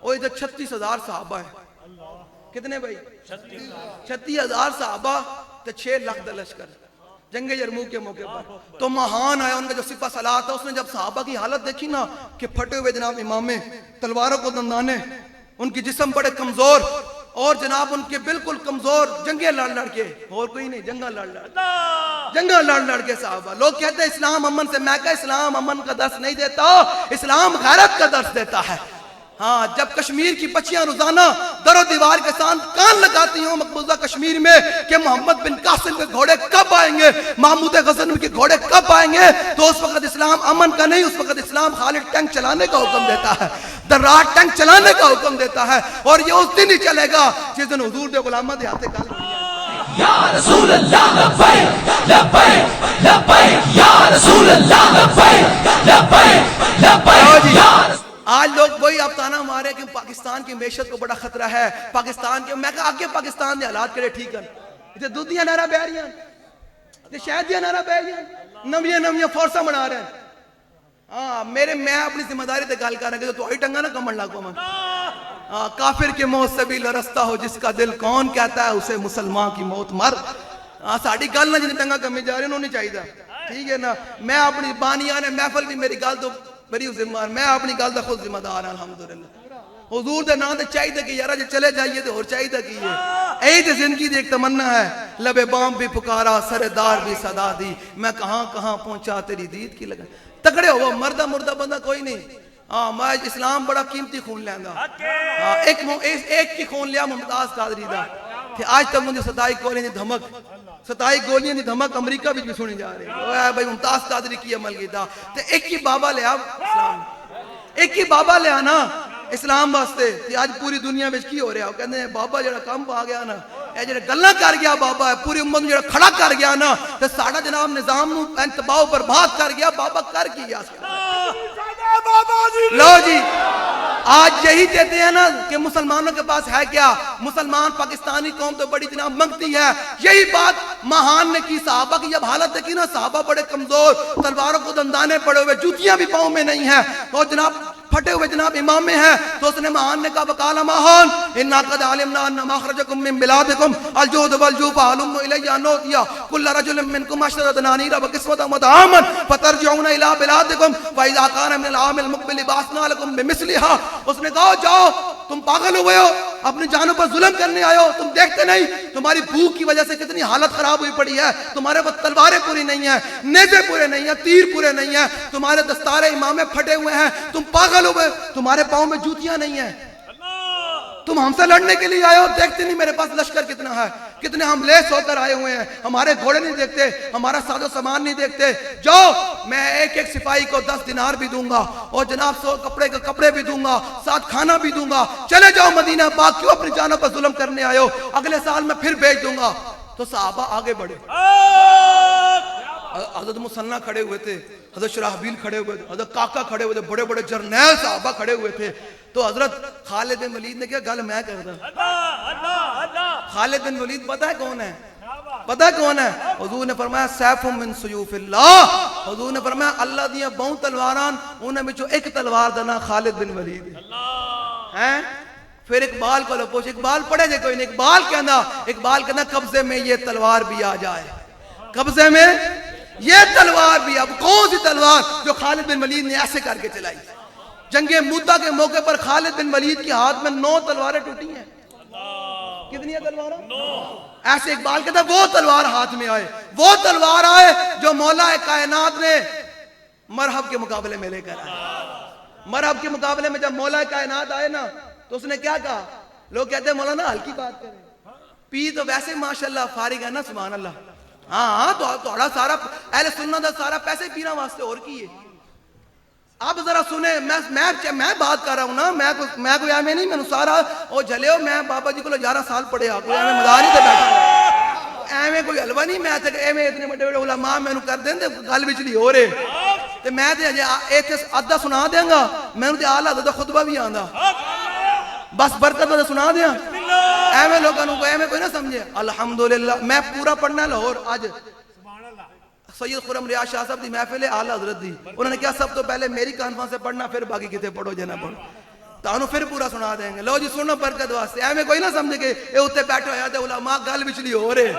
Speaker 1: اور ادھر 36,000 صحابہ ہیں. کتنے بھائی؟ 36,000 صحابہ تو 6 لاکھ کا لشکر جنگ یرموک کے موقع پر. تو مہان آیا, ان کا جو سپہ سالار تھا, اس نے جب صحابہ کی حالت دیکھی نا کہ پھٹے ہوئے جناب امامے, تلواروں کو دندانے, ان کی جسم بڑے کمزور, اور جناب ان کے بالکل کمزور, جنگیں لڑ کے, اور کوئی نہیں, جنگیں لڑ کے صحابہ. لوگ کہتے ہیں اسلام امن سے, میں کہا اسلام امن کا درس نہیں دیتا, اسلام غیرت کا درس دیتا ہے. ہاں, جب کشمیر کی بچیاں روزانہ در و دیوار کے ساتھ کان لگاتی ہوں مقبوضہ کشمیر میں کہ محمد بن قاسم کے گھوڑے کب آئیں گے, محمود غزنوی کے گھوڑے کب آئیں گے, تو اس وقت اسلام امن کا نہیں, اس وقت اسلام خالد ٹینک چلانے کا حکم دیتا ہے, درات ٹینک چلانے کا حکم دیتا ہے. اور یہ اس دن ہی چلے گا جس دن حضور دے غلامہ دے ہاتھے کال
Speaker 3: یا رسول اللہ لبیک لبیک لبیک یا رسول اللہ لبیک لبیک لبیک.
Speaker 1: آج لوگ وہی اب تانا مارے کہ پاکستان کی معیشت کو بڑا خطرہ ہے, پاکستان کے, میں کہا آگے پاکستان دے حالات کرے ٹھیک ہے, تے دودھیاں نہرا بہ رہی ہیں, تے شہد دیاں نہرا بہ رہی ہیں, نویاں فورساں بنا رہے ہیں. ہاں, میں اپنی ذمہ داری تے گل کر رہا کہ تو ہی ٹنگا نہ کمن لگ پاواں. ہاں, کافر کے موت سے بھی لرزتا ہو جس کا دل, کون کہتا ہے اسے مسلمان کی موت مر. ہاں, ساڈی گل نہ جن ٹنگا کمی جا رہی انہوں نہیں چاہیے, ٹھیک ہے نا. میں اپنی بانیاں نے محفل بھی میری گل تو بڑی ذمہ, میں اپنی گل دا خود ذمہ دار ہوں الحمدللہ. حضور دے نام تے چاہیے کہ یارا جے چلے جائیے تے اور چاہیے کہ یہ اے تے زندگی دی ایک تمنا ہے. لبے بام بھی پکارا, سردار بھی صدا دی, میں کہاں کہاں پہنچا تیری دید کی لگن. تکڑے ہو, مردہ بندہ کوئی نہیں. ہاں, میں اسلام بڑا قیمتی خون لیندا. ہاں, ایک کی خون لیا ممتاز قادری دا, کہ آج تک مجھے 27 گولیاں دی دھمک, 27 گولیاں دی دھمک امریکہ بھی سنی جا رہی ہے. بھائی ممتاز قادری کی عمل کیتا, تے ایک ہی بابا لیا اسلام, ایک ہی بابا لیا نا اسلام واسطے. تے آج پوری دنیا وچ کی ہو رہا, کہندے ہیں بابا جڑا کم آ گیا نا, اے جڑے گلاں کر گیا بابا ہے, پوری امت نوں جڑا کھڑا کر گیا نا, تے ساڈا جناب نظام نوں تباہ و برباد کر گیا. بابا کر کی گیا لو جی. آج یہی کہتے ہیں نا کہ مسلمانوں کے پاس ہے کیا, مسلمان پاکستانی قوم تو بڑی جناب منگتی ہے. یہی بات مہان نے کی. صحابہ کی جب حالت دیکھی نا, صحابہ بڑے کمزور, تلواروں کو دندانے پڑے ہوئے, جوتیاں بھی پاؤں میں نہیں ہیں, اور جناب پھٹے ہوئے جناب امامے ہیں. تو اس نے مہان نے کہا وقال مہان انا قد علمنا ان مخرجکم من بلادکم الجود والجوف علم الی ان نوتیا كل رجل منکم 10 دنانیر وقسمۃ مطعاما فترجعون الى بلادکم فاذا كان من العام المقبل بعثنا لكم بمثلها. اس نے کہا جاؤ, تم پاگل ہوئے ہو, اپنی جانوں پر ظلم کرنے آئے ہو, تم دیکھتے نہیں تمہاری بھوک کی وجہ سے کتنی حالت خراب ہوئی پڑی ہے, تمہارے پاس تلواریں پوری نہیں ہیں, نیزے پورے نہیں ہیں, تیر پورے نہیں ہیں, تمہارے دستار امامے پھٹے ہوئے ہیں, تم پاگل ہوئے, تمہارے پاؤں میں جوتیاں نہیں ہیں, تم ہم سے لڑنے کے لیے آئے ہو, دیکھتے نہیں میرے پاس لشکر کتنا ہے, کتنے ہم لیس ہو کر آئے ہوئے ہیں, ہمارے گھوڑے نہیں دیکھتے, ہمارا ساز و سامان نہیں دیکھتے. جاؤ, میں ایک ایک سپاہی کو 10 دینار بھی دوں گا, اور جناب 100 کپڑے کے کپڑے بھی دوں گا, ساتھ کھانا بھی دوں گا. چلے جاؤ مدینہ پاک, کیوں اپنی جانوں پر ظلم کرنے آئے ہو, اگلے سال میں پھر بھیج دوں گا. تو صحابہ آگے بڑھے. حضرت مسنہ کھڑے ہوئے تھے, حضرت شراحبیل کھڑے ہوئے تھے, حضرت کاکا کھڑے ہوئے تھے, بڑے بڑے جرنیل صحابہ کھڑے ہوئے تھے. تو حضرت خالد بن ولید نے کہا گل میں کردا. خالد بن ولید پتہ ہے کون ہے؟ پتہ کون ہے؟ حضور نے فرمایا سیف من سیوف اللہ. حضور نے فرمایا اللہ دیاں بہوں تلواران انہاں وچوں ایک تلوار دا نام خالد بن ولید ہے. پھر اقبال کو پوچھ، اقبال پڑھے جے کوئی نہیں. اقبال کہنا قبضے میں یہ تلوار بھی آ جائے، قبضے میں یہ تلوار بھی. اب کون سی تلوار جو خالد بن ولید نے ایسے کر کے چلائی؟ جنگ موتا کے موقع پر خالد بن ولید کے ہاتھ میں 9 تلواریں ٹوٹی ہیں. کتنی تلوار؟ 9. ایسے اقبال کہتا ہے وہ تلوار ہاتھ میں آئے، وہ تلوار آئے جو مولا کائنات نے مرحب کے مقابلے میں لے کر آئے. مرحب کے مقابلے میں جب مولا کائنات آئے نا تو اس نے کیا کہا؟ لوگ کہتے ہیں مولانا ہلکی بات کریں، پی تو ویسے ماشاءاللہ فارغ ہے نا، سبحان اللہ. ہاں تو تھوڑا سارا اہل سنت دا سارا پیسے پینا واسطے اور کی ہے. اب ذرا سنیں، میں بات کر رہا ہوں نا، میں کوئی ایویں نہیں، میں سارا وہ جلے ہو، میں بابا جی کو 11 سال پڑھے آ، کوئی ایویں مداری تے بیٹھا ایویں کوئی حلوہ نہیں. میں تے ایویں اتنے بڑے بڑے علماء مینوں کر دین تے گل وچلی ہو رہے تے میں تے اجے ایتھے ادھا سنا دیاں گا، مینوں تے اعلی حضرت دا خطبہ بھی آندا، بس برکت میں سنا دیاں. ایویں لوگاں نوں ایویں کوئی نہ سمجھے. الحمدللہ میں پورا پڑھنا ہے لاہور. اج سید خرم ریاض شاہ صاحب دی محفل ہے اعلی حضرت دی، انہوں نے کہا سب تو پہلے میری کانفرنس سے پڑھنا، پھر باقی کتے پڑھو جے نہ پڑھو، تانوں پھر پورا سنا دیں گے. لو جی سنو برکت واسطے. ایویں کوئی نہ سمجھے کہ اے اوتے بیٹھے ہویا تے علماء گل وچلی ہو رہے.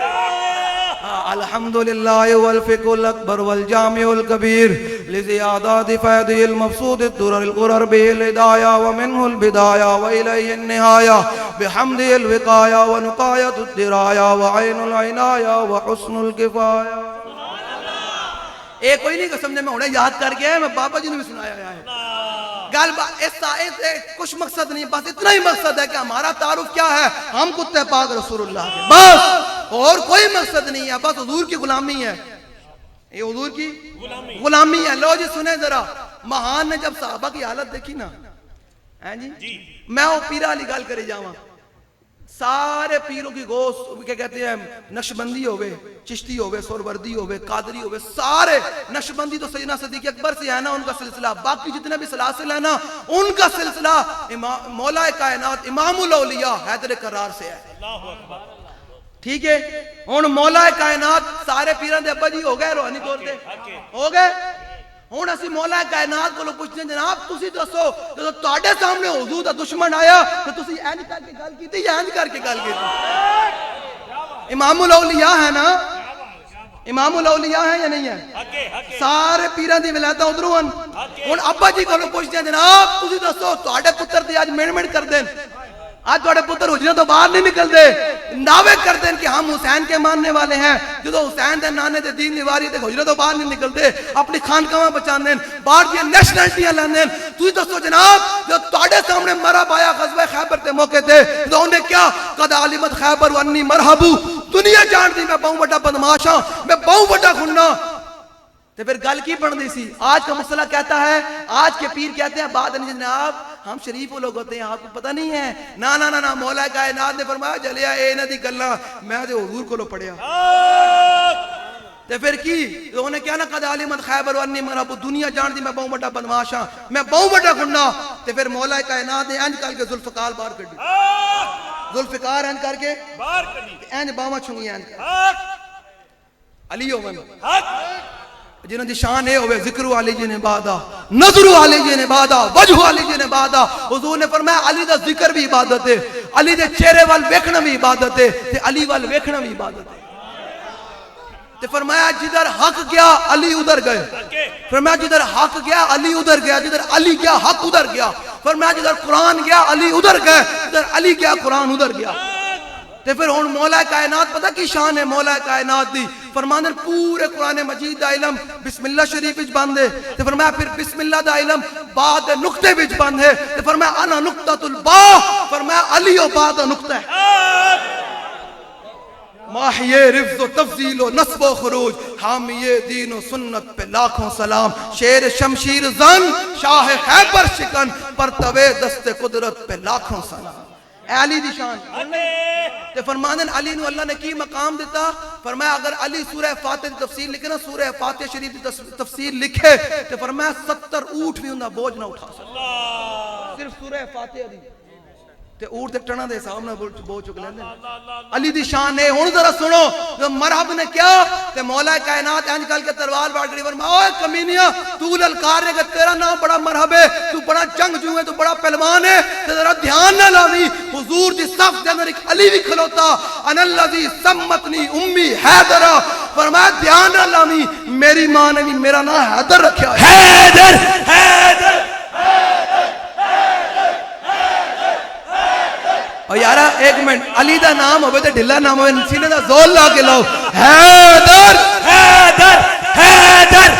Speaker 1: الحمدللہ والفقہ الاکبر والجامع الکبیر لزیادات فیض المبسوط الدرر القرر به الہدایہ ومنہ البدایہ والیہ النہایہ بحمد الوقایہ ونقایت الدرایہ وعین العنایہ وحسن الکفایہ. ایک کوئی نہیں کہ سمجھے میں انہیں یاد کر گیا ہے، میں بابا جی نے بھی سنایا ہے. گل اس سے کچھ مقصد نہیں، بس اتنا ہی مقصد ہے کہ ہمارا تعارف کیا ہے، ہم کتے پاک رسول اللہ کے، بس اور کوئی مقصد نہیں ہے. بس حضور کی غلامی ہے، یہ حضور کی غلامی ہے. لو جی سنیں ذرا، مہان نے جب صحابہ کی حالت دیکھی نا، جی میں وہ پیرہ علی گل کرے جاواں، سارے پیروں کی گوشت کیا کہتے ہیں، نقشبندی ہوئے، چشتی ہوئے، سوروردی ہوئے، قادری ہوئے، سارے نقشبندی تو سیدنا صدیق اکبر سے ہے نا ان کا سلسلہ، باقی جتنے بھی سلاسل ہیں نا ان کا سلسلہ مولا کائنات امام الاولیاء حیدر کرار سے ہے. ٹھیک ہے، ہن مولا کائنات سارے پیران دے ابا جی ہو گئے روحانی طور تے ہو گئے. ہن اسی مولا کائنات کو پوچھتے ہیں جناب تسی دسو جدوں تہاڈے سامنے حضور دا دشمن آیا تے تسی اینج کر کے گل کیتی یا اینج کر کے گل کیتی؟ امام الاولیاء ہے نا، امام الاولیاء ہے یا نہیں ہے؟ سارے پیران دی ولایتاں ادھروں ہن. ہن ابا جی کو پوچھتے ہیں جناب تسی دسو تہاڈے پتر تے اج مڑ کر دین، آج تھوڑے پتر حجرے تو باہر نہیں نکلتے، دعوے کرتے ہیں کہ ہم حسین کے ماننے والے ہیں، جدو حسین دے نانے دے دین دیواری تے حجرے تو باہر نہیں نکلتے، اپنی خانقاہاں بچاندے ہیں، باہر دی نیشنلٹیاں لیندے ہیں. تسی دسو جناب جو تہاڈے سامنے مرحب آیا غزوہ خیبر تے موقع تے تو انہیں کیا قد علمت خیبر وانی مرحبو، دنیا جان دی میں بہت بڑا بدماش ہاں، میں بہت بڑا گناہ. تو پھر گل کی بن دی سی؟ آج کا مسئلہ کہتا ہے، آج کے پیر کہتے ہیں بعد نہیں جناب ہم شریف لوگ ہوتے ہیں آپ کو پتہ نہیں ہے. نا نا نا نا مولا کائنات نے فرمایا جلیا اے نہ دی گلاں میں تے حضور کولوں پڑھیا. تے پھر کی انہوں نے کیا نا قد علمت خیبر وانی مرحبا، دنیا جان دی میں بہت بڑا بدماش ہاں، میں بہت بڑا گناہ. تے پھر مولا کائنات نے انج کر کے ذوالفقار باہر کڈی، ذوالفقار انج کر کے باہر کڈی، انج باواں چھنگیاں انج علی ہوون جنہوں دی شان اے ہوئے ذکر علی جی نے بادا، نظر علی جی نے بادا، وجہ علی جی نے بادا. حضور نے فرمایا علی دا ذکر بھی عبادت ہے، علی دے چہرے وال ویکھنا بھی عبادت ہے، تے علی وال ویکھنا بھی عبادت ہے. تے فرمایا جدھر حق گیا علی ادھر گئے، فرمایا جدھر حق گیا علی ادھر گیا، جدھر علی گیا حق ادھر گیا. فرمایا جدھر قرآن گیا علی ادھر گئے، جدھر علی گیا قرآن ادھر گیا. تے پھر ہن مولا کائنات پتہ کی شان ہے مولا کائنات دی؟ فرماندے پورے قرآن مجید دا علم بسم اللہ شریف وچ بند ہے. تے فرمایا پھر بسم اللہ دا علم بعد نقطے وچ بند ہے. تے فرمایا انا نقطۃ البا، فرمایا علی و بعد نقطہ ہے. ماہیے رفض و تفضیل و نصب و خروج، حامیے دین و سنت پہ لاکھوں سلام، شیر شمشیر زن شاہ خیبر شکن، پرتوے دست قدرت پہ لاکھوں سلام. اے علی دی شان. تے فرماندے علی نو اللہ نے کی مقام دیتا؟ فرمایا اگر علی سورہ فاتح دی تفسیر لکھے نا، سورہ فاتح شریف دی تفسیر لکھے تے فرمایا 70 اونٹ بھی انہاں بوجھ نہ اٹھا سکتا، صرف سورہ فاتح دی. تے اونٹ تے ٹنا دے حساب نال بو چک لیندے علی دی شان ہے ہن ذرا سنو جو مرحب نے کیا تے مولا کائنات انج کل کے تلوار باڑ کری فرمایا اوے کمینیا تو للکار ہے کہ تیرا نام بڑا مرحب ہے تو بڑا جنگجو ہے تو بڑا پہلوان ہے تے ذرا دھیان نہ لاوی حضور دی صف دے اندر ایک علی بھی کھلوتا ان الذی سمتنی امی حیدر فرمایا دھیان نہ لاوی میری ماں نے بھی میرا نام حیدر رکھا ہے
Speaker 2: حیدر حیدر
Speaker 1: اور یارا ایک منٹ علی دا نام ہوئے تے ڈھلا نام ہوئے سینے دا زور لا کے لاؤ حیدر
Speaker 2: حیدر حیدر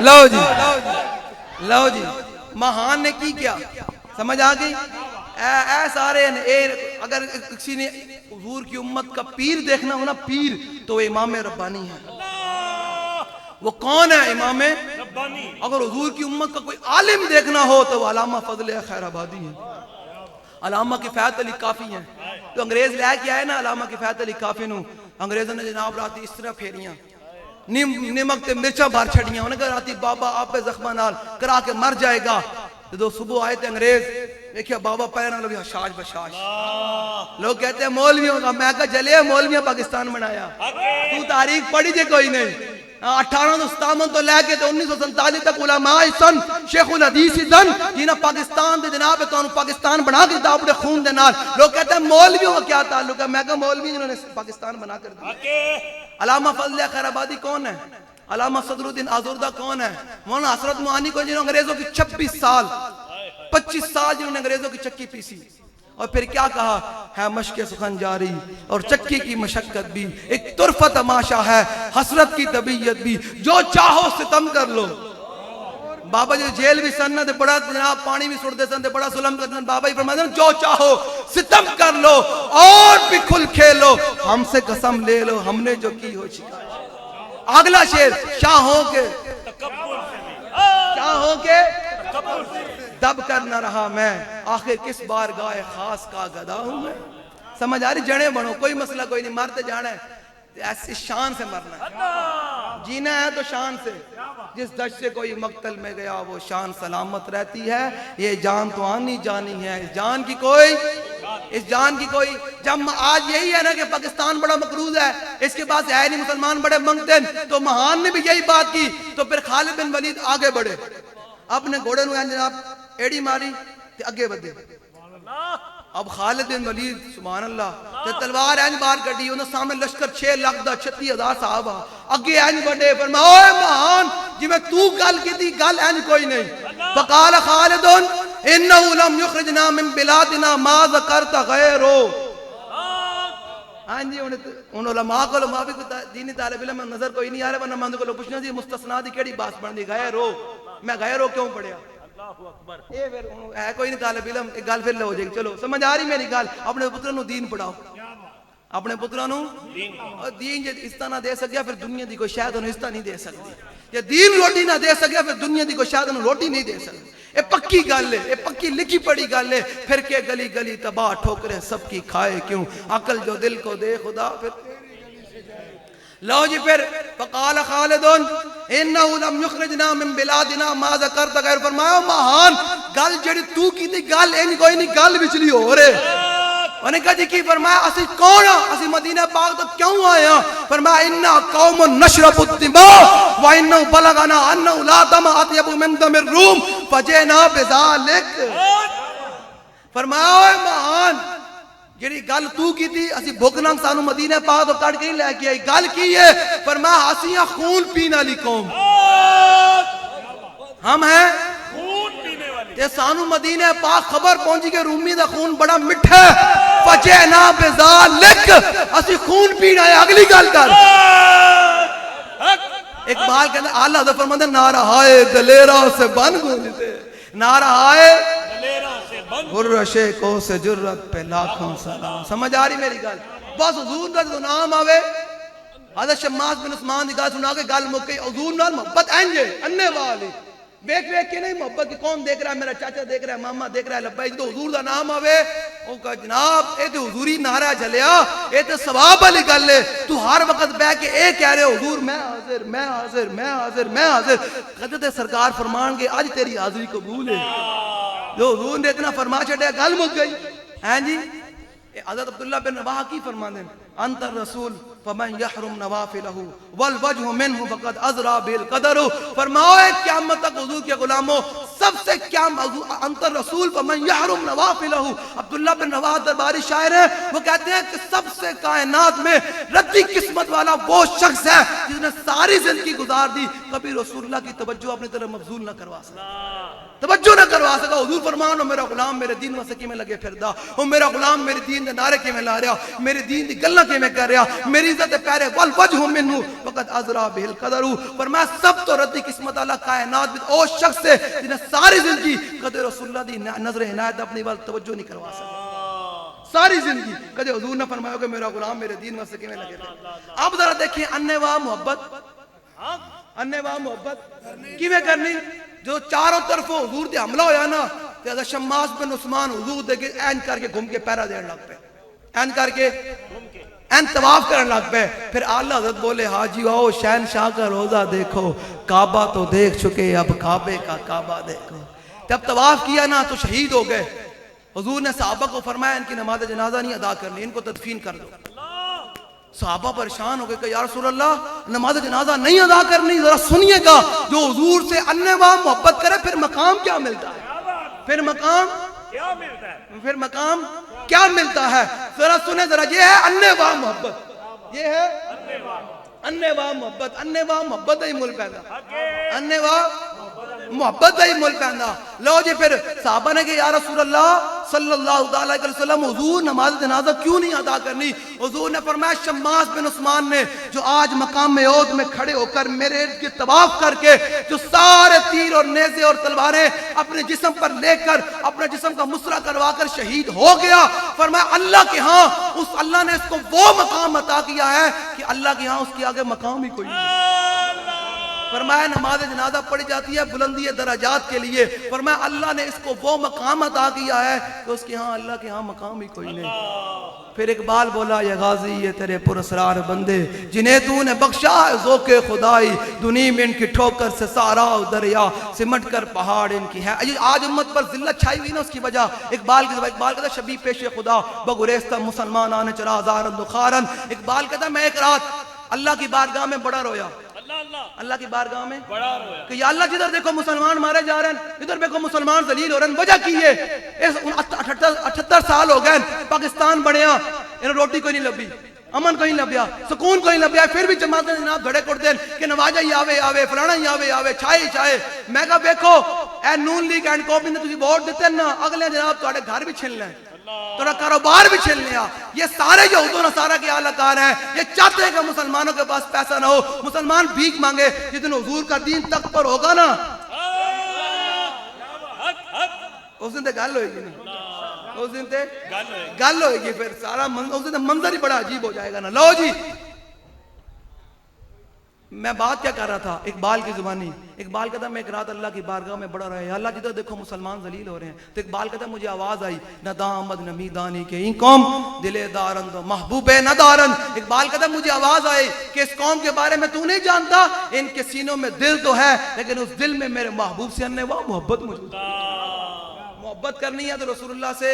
Speaker 1: لو جی لو جی مہان نے کی کیا سمجھ آ گئی اے سارے اگر کسی نے حضور کی امت کا پیر دیکھنا ہو نا پیر تو امام ربانی ہے وہ کون ہے امام
Speaker 2: ربانی
Speaker 1: اگر حضور کی امت کا کوئی عالم دیکھنا ہو تو وہ علامہ فضل خیر آبادی ہے علامہ کفایت علی کافی ہیں تو انگریز لے کے آئے نا علامہ کفایت علی کافی نو انگریزوں نے جناب راتی اس طرح پھیریاں نمک تے مرچا بھر چھڑیاں انہیں کہا راتی بابا آپ پہ زخمہ نال کرا کے مر جائے گا تو صبح آئے تھے انگریز دیکھیا بابا پیرنا لو بھی حشاش بشاش لوگ کہتے ہیں مولویوں کا میں کہا جلے مولویوں پاکستان بنایا تو تاریخ پڑھی جے کوئی نہیں 1857 تو لے کے 1947 تک علماء سن شیخ الحدیث سن جنہاں پاکستان دے جناب ہے تو انہوں پاکستان بنا کے دا اپنے خون دے نال لوگ کہتے ہیں مولویوں کا کیا تعلق ہے میں کہا مولوی جنہوں نے پاکستان بنا کر دیا علامہ فضل خیر آبادی کون ہے علامہ صدر الدین آزردہ کون ہے مولانا حسرت معانی کو جنہوں انگریزوں کی 26 سال 25 سال جنہوں نے انگریزوں کی چکی پیسی اور پھر کیا کہا ہے مشق سخن جاری اور چکی کی مشقت بھی ایک طرفہ تماشا ہے حسرت کی طبیعت بھی جو چاہو ستم کر لو بابا جو جیل بھی سن دے بڑا جناب پانی بھی سڑ دے سن دے بڑا ظلم کرتے ہیں بابا ہی فرماتے ہیں جو چاہو ستم کر لو اور بھی کھل کھیلو ہم سے قسم لے لو ہم نے جو کی ہو چکا اگلا شعر شاہوں کے شاہوں کے دب کر نہ رہا میں آخر کس بار گائے خاص کا گدا ہوں میں سمجھ آ رہی جڑے بنو کوئی مسئلہ کوئی نہیں مرتے جانا ہے ایسی شان سے مرنا ہے جینا ہے تو شان سے جس دشت سے کوئی مقتل میں گیا وہ شان سلامت رہتی ہے یہ جان تو آنی جانی ہے اس جان کی کوئی جب آج یہی ہے نا کہ پاکستان بڑا مقروض ہے اس کے بعد ہے نہیں مسلمان بڑے منگتے ہیں تو مہان نے بھی یہی بات کی تو پھر خالد بن ولید آگے بڑھے اپنے گھوڑے نو جناب ایڑی ماری تے اگے بدے اب خالد بن ولید سبحان اللہ تے تلوار اینج بار کٹی انہاں سامنے لشکر 6 لاکھ دا 36,000 صحابہ اگے اینج بڑے فرمایا اوے مہان جی میں تو گل کیتی گل اینج کوئی نہیں فقال خالد انه لم يخرجنا من بلادنا ما ذكرت غيره ہاں جی ان علماء کو علماء بھی دینی طالب علم میں نظر کوئی نہیں آ رہا ورنہ میں کو پوچھنا جی مستثنا دی کیڑی بات بن دی غیرو میں غیرو کیوں پڑھیا اے پھر ہے کوئی نہیں طالب علم ایک گل پھر لے ہو جائے گی چلو سمجھ آ رہی میری گل اپنے پتروں نو دین پڑھاؤ اپنے پتروں نو دین جے اس طرح نہ دے سکیا پھر دنیا دی کوئی شاید انہوں اس طرح نہیں دے سکتی جے دین روٹی نہ دے سکیا پھر دنیا دی کوئی شاید انہوں روٹی نہیں دے سکتی اے پکی گل ہے اے پکی لکھی پڑی گل ہے پھر کے گلی گلی تباہ ٹھوکریں سب کی کھائے کیوں عقل جو دل کو دے خدا پھر لو جی پھر فقال خالد انه لم يخرجنا من بلادنا ما ذكرت غير فرمایا مہان گل جڑی تو کیتی گل این کوئی نہیں گل وچلی ہو رہے انہیں کہا جی کی فرمایا اسی کون ہیں اسی مدینہ پاک تو کیوں آئے ہیں فرمایا انا قوم نشرب الدماء وانه بلغنا انه لا دم اطيب من دم الروم فجئنا بذلك فرمایا اے مہان جڑی گل تو کی تھی اسی بھوک ننگ سانو مدینہ پاک تو کٹ کے نہیں لے کے آئی گل کی ہے فرمایا اسیاں خون پینے والی قوم ہم ہیں
Speaker 2: خون پینے والی
Speaker 1: تے سانو مدینہ پاک خبر پہنچی کہ رومی دا خون بڑا مٹھا ہے فجئنا بذالک اسی خون پینا ہے اگلی گل کر اقبال کہتے ہیں اعلیٰ حضرت فرماتے ہیں نعرہ ہائے دلیرہ سے بن گونجتے نعرہ ہائے غرشے کو سے جرت پہ لاکھوں سلام سمجھ آ رہی میری گل بس حضور دا جو نام آوے حضرت شماس بن عثمان دی گل سنا کے گل مکئی حضور نال محبت انجے اننے والی ویک ویک کے نہیں محبت کی کون دیکھ رہا ہے, میرا چاچا دیکھ رہا ہے, ماما دیکھ رہا ہے, لبیک تو حضور دا نام آوے او کہ جناب اے تے حضوری نعرہ جلیا, اے تے ثواب والی گل ہے. تو ہر وقت بیٹھ کے اے کہہ رہے حضور میں حاضر میں حاضر میں حاضر میں حاضر, قدرت سرکار فرمان کے اج تیری حاضری قبول ہے. جو حضور نے اتنا فرما چھڑیا گل مک گئی. ہیں جی حضرت عبداللہ بن رواحہ کی فرماندے ہیں, انت الرسول فمن یحرم نوافلہ والوجہ منہ فقد ازرا بالقدر. فرماؤ قیامت تک حضور کے غلاموں سب سے کیا انت الرسول فمن یحرم نوافلہ. عبداللہ بن رواحہ درباری شاعر ہیں, وہ کہتے ہیں کہ سب سے کائنات میں ردی قسمت والا وہ شخص ہے جس نے ساری زندگی گزار دی, کبھی رسول اللہ کی توجہ اپنی طرف مبذول نہ کروا سکا, توجہ نہ کروا سکا. حضور فرمان میرا غلام میرے دین واسطے میں لگے پھردا, او میرا غلام میرے دین دے نعرے کیویں لا رہا, میرے دین دی گلاں کیویں کر رہا, میری عزت پیرے والوجہ منہ فقط ازرا بہ القدر. فرمایا سب تو ردی قسمت والا کائنات میں او شخص ہے جس نے ساری زندگی کدے رسول اللہ دی نظر عنایت اپنی وال توجہ نہیں کروا سکا ساری زندگی. کدے حضور نے فرمایا کہ میرا غلام میرے دین واسطے کیویں لگے پھردا. اب ذرا دیکھیں انواع محبت, انواع محبت کیویں کرنی. جو چاروں طرف حضور دے حملہ ہویا نا تے حضرت شماس بن عثمان حضور دے کے این کر کے گھوم کے پیرا دین لگ پے, این کر کے این طواف کرن لگ پے. پھر اعلیٰ حضرت بولے حاجی آؤ شہنشاہ کا روزہ دیکھو, کعبہ تو دیکھ چکے اب کعبے کا کعبہ دیکھو. جب طواف کیا نا تو شہید ہو گئے. حضور نے صحابہ کو فرمایا ان کی نماز جنازہ نہیں ادا کرنی, ان کو تدفین کر دو. صحابہ پریشان ہو گئے کہ یا رسول اللہ نماز جنازہ نہیں ادا کرنی. ذرا سنیے گا, جو حضور سے انواع محبت کرے پھر مقام کیا ملتا ہے, پھر مقام
Speaker 2: کیا ملتا ہے,
Speaker 1: پھر مقام کیا ملتا ہے. ذرا سنیں ذرا, یہ ہے انواع محبت, یہ ہے انواع محبت. انواع محبت ہی مل پیدا, انواع محبت ہی مل پیدا. لو جی پھر صحابہ نے کہ یا رسول اللہ صلی اللہ علیہ وسلم حضور نماز جنازہ کیوں نہیں ادا کرنی. حضور نے فرمایا شماس بن عثمان نے جو آج مقام عہد میں کھڑے ہو کر میرے ارد کے طواف کر کے جو سارے تیر اور نیزے اور تلواریں اپنے جسم پر لے کر اپنے جسم کا مسرہ کروا کر شہید ہو گیا, فرمایا اللہ کے ہاں اس اللہ نے اس کو وہ مقام عطا کیا ہے کہ اللہ کے ہاں اس کے آگے مقام ہی کوئی نہیں. فرمایا نماز جنازہ پڑھی جاتی ہے بلندی درجات کے لیے, فرمایا اللہ نے اس کو وہ مقام عطا کیا ہے کہ اس کے ہاں اللہ کے ہاں مقام ہی کوئی نہیں. پھر اقبال بولا یہ غازی یہ تیرے پراسرار بندے جنہیں تو نے بخشا ہے ذوق خدائی, دنیا میں ان کی ٹھوکر سے سارا دریا سمٹ کر پہاڑ ان کی ہے. آج امت پر ذلت چھائی ہوئی نا, اس کی وجہ اقبال کہتا شبی پیش خدا بگریستہ مسلمان آنے چرا زارن دخارن. اقبال کہتا میں ایک رات اللہ کی بارگاہ میں بڑا رویا, اللہ کی بارگاہ میں
Speaker 2: بڑا رویا
Speaker 1: کہ یا اللہ جدھر دیکھو مسلمان مارے جا رہے ہیں, ادھر دیکھو مسلمان ذلیل ہو رہے ہیں. وجہ کی ہے 78 سال ہو گئے پاکستان بڑھیا, انہیں روٹی کوئی نہیں لبھی, امن کوئی نہیں لبیا, سکون کوئی نہیں لبیا, پھر بھی جماعتیں جناب دھڑے کٹ دیں کہ نواجہ ہی آوے آوے فلانا ہی آوے آوے چھائے ہی چھائے. میں کہا دیکھو اے نون لیگ اینڈ کوپی نے تجھے ووٹ دیتے ہیں نا, اگلے جناب تھوڑے گھر بھی چھن لیں, تھوڑا کاروبار بھی چھل لیا. یہ سارے یہود و نصارہ کے اعلی کار ہیں, یہ چاہتے ہیں کہ مسلمانوں کے پاس پیسہ نہ ہو, مسلمان بھیک مانگے. جس دن حضور کا دین تخت پر ہوگا نا اس دن تے گل ہوئے گی نا, اس دن تے گل ہوئے گی, پھر سارا اس دن منظر ہی بڑا عجیب ہو جائے گا نا. لو جی میں بات کیا کر رہا تھا, اقبال کی زبانی. اقبال کہتا میں ایک رات اللہ کی بارگاہ میں بڑا رہا, اللہ جدھر دیکھو مسلمان ذلیل ہو رہے ہیں. تو اقبال کہتا مجھے آواز آئی ندا آمد نمیدانی کے این قوم دلے دارند محبوب ندارن. اقبال کہتا مجھے آواز آئی کہ اس قوم کے بارے میں تو نہیں جانتا, ان کے سینوں میں دل تو ہے لیکن اس دل میں میرے محبوب سے انواع محبت موجود ہے. محبت کرنی ہے تو رسول اللہ سے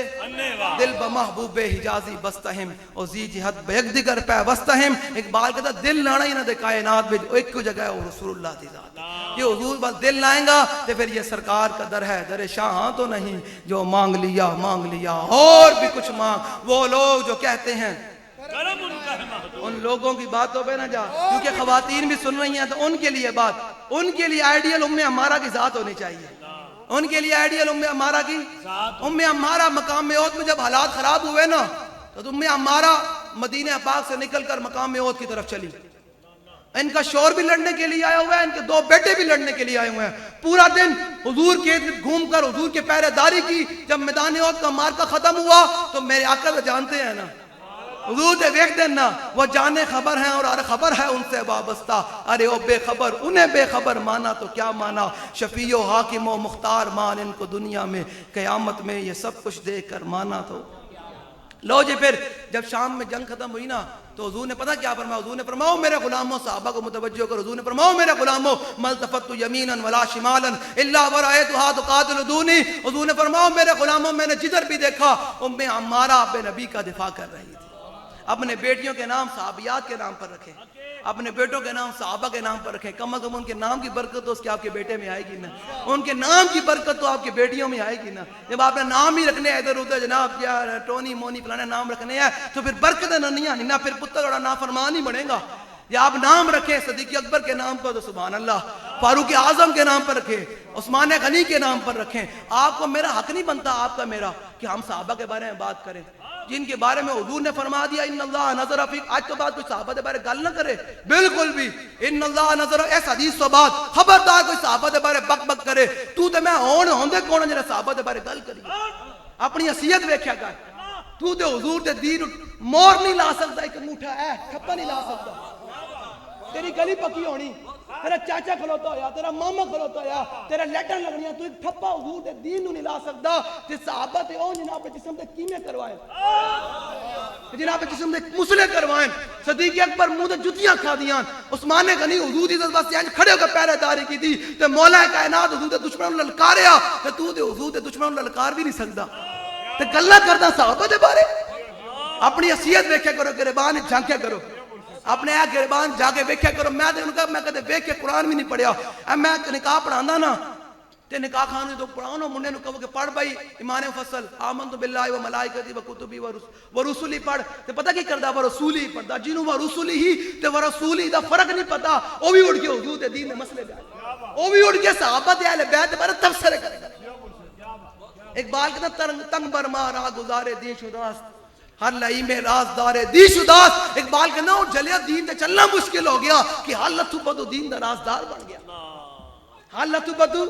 Speaker 1: دل بمحبوب حجازی بستہم اور زی جہد بیک دیگر پہ وستہم. اقبال کہتا دل لانا ہی نہ دے کائنات میں ایک کو جگہ ہے وہ رسول اللہ دی ذات. یہ حضور بس دل لائیں گا تو پھر یہ سرکار کا در ہے, در شاہ تو نہیں جو مانگ لیا اور بھی کچھ مانگ. وہ لوگ جو کہتے ہیں ان لوگوں کی باتوں پہ نہ جا, کیونکہ خواتین بھی سن رہی ہیں تو ان کے لیے بات, ان کے لیے آئیڈیل ام عمارہ کی ذات ہونی چاہیے, ان کے لیے آئیڈیل ام عمارہ کی. ام عمارہ مقام عہد میں جب حالات خراب ہوئے نا تو ام عمارہ مدینہ پاک سے نکل کر مقام عہد کی طرف چلی. ان کا شور بھی لڑنے کے لیے آیا ہوا ہے, ان کے 2 بیٹے بھی لڑنے کے لیے آئے ہوئے ہیں. پورا دن حضور کے گھوم کر حضور کے پہرے داری کی. جب میدان عہد کا مارکا ختم ہوا تو میرے آقا تو جانتے ہیں نا, حضور دے ویکھ دینا وہ جانے خبر ہیں اور ہر خبر ہے ان سے وابستہ، ارے او بے خبر انہیں بے خبر مانا تو کیا مانا، شفیع و حاکم و مختار مان ان کو دنیا میں، قیامت میں یہ سب کچھ دیکھ کر مانا تو۔ لو جی پھر جب شام میں جنگ ختم ہوئی نا تو حضور نے پتہ کیا فرمایا، حضور نے فرمایا میرے غلاموں، صحابہ کو متوجہ کرو، حضور نے فرمایا میرے غلاموں ملتفت یمینا ولا شمالا الا ورأیتها تقاتل دونی، حضور نے فرمایا میرے غلاموں میں نے جدھر بھی دیکھا ام عمارہ اپنے نبی کا دفاع کر رہی تھی۔ اپنے بیٹیوں کے نام صحابیات کے نام پر رکھیں، اپنے بیٹوں کے نام صحابہ کے نام پر رکھیں، کم از کم ان کے نام کی برکت تو اس کے آپ کے بیٹے میں آئے گی نا، ان کے نام کی برکت تو آپ کے بیٹیوں میں آئے گی نا۔ جب آپ نے نام ہی رکھنے ادھر ادھر جناب یا ٹونی مونی فلانے نام رکھنے ہیں تو پھر برکت نہیں آنی نا، پھر پتر بڑا نافرمان ہی بنے گا۔ یا آپ نام رکھیں صدیق اکبر کے نام پر تو سبحان اللہ، فاروق اعظم کے نام پر رکھیں، عثمان غنی کے نام پر رکھیں۔ آپ کو میرا حق نہیں بنتا، آپ کا میرا، کہ ہم صحابہ کے بارے میں بات کریں جن کے بارے میں حضور نے فرما دیا ان اللہ نظر فیک، آج تو بات کوئی صحابہ کے بارے گل نہ کرے، بالکل بھی ان اللہ نظر، اس حدیث تو بات خبردار کوئی صحابہ کے بارے بک بک کرے، تو تے میں ہون ہوندے کون جڑا صحابہ کے بارے گل کری، اپنی حیثیت ویکھیا کر، تو تے حضور دے دین مور نہیں لا سکتا، ایک انگوٹھا ہے ٹھپا نہیں لا سکتا، تیری گلی پکی ہونی، تیرا چاچا کھلوتا ہویا، تیرا ماما کھلوتا ہویا، تیرا لیٹر لگنیاں، تو ایک ٹھپا حضور دے دین نو نہیں لا سکتا۔ تے صحابہ تے او جناب جسم دے کیمیں کروائیں، جناب جسم دے مسلے کروائیں، صدیق اکبر منہ تے جتیاں کھا دیاں، عثمان غنی حضور دی عزت واسطے انج کھڑے ہو کے پہرے داری کی تھی، تے مولا کائنات حضور دے دشمنوں نوں للکاریا، تے تو تے حضور دے دشمنوں نوں للکار بھی نہیں سکدا، تے گلاں کردا صحابہ دے بارے۔ اپنی حیثیت ویکھیا کرو، گریبان جھانکیا کرو، اپنے اے گریبان جا کے ویکھیا کرو۔ میں تے انہوں کہا میں کدے ویکھ کے قرآن بھی نہیں پڑھیا، اے میں نکاح پڑھاندا نا تے نکاح خانے تو پڑھاؤ منڈے نوں کہو کہ پڑھ بھائی ایمان مفصل آمنت باللہ و ملائکتی و کتبی و رسولی پڑھ، تے پتہ کی کردا و رسولی پڑھدا، جنوں و رسولی ہی تے و رسولی دا فرق نہیں پتا، او بھی اڑ کے حضور دے دین دے مسئلے پہ او بھی اڑ کے صحابہ تے اہل بیت دے بارے تبصرے کرے گا۔ اقبال کہتا تنگ برما راہ گزارے دین شداست، ہر لئی میں رازدار دی شداست، اقبال کہنا اور جلیا دین تے چلنا مشکل ہو گیا کہ حالت بدو دین دا رازدار بن گیا، حالت بدو۔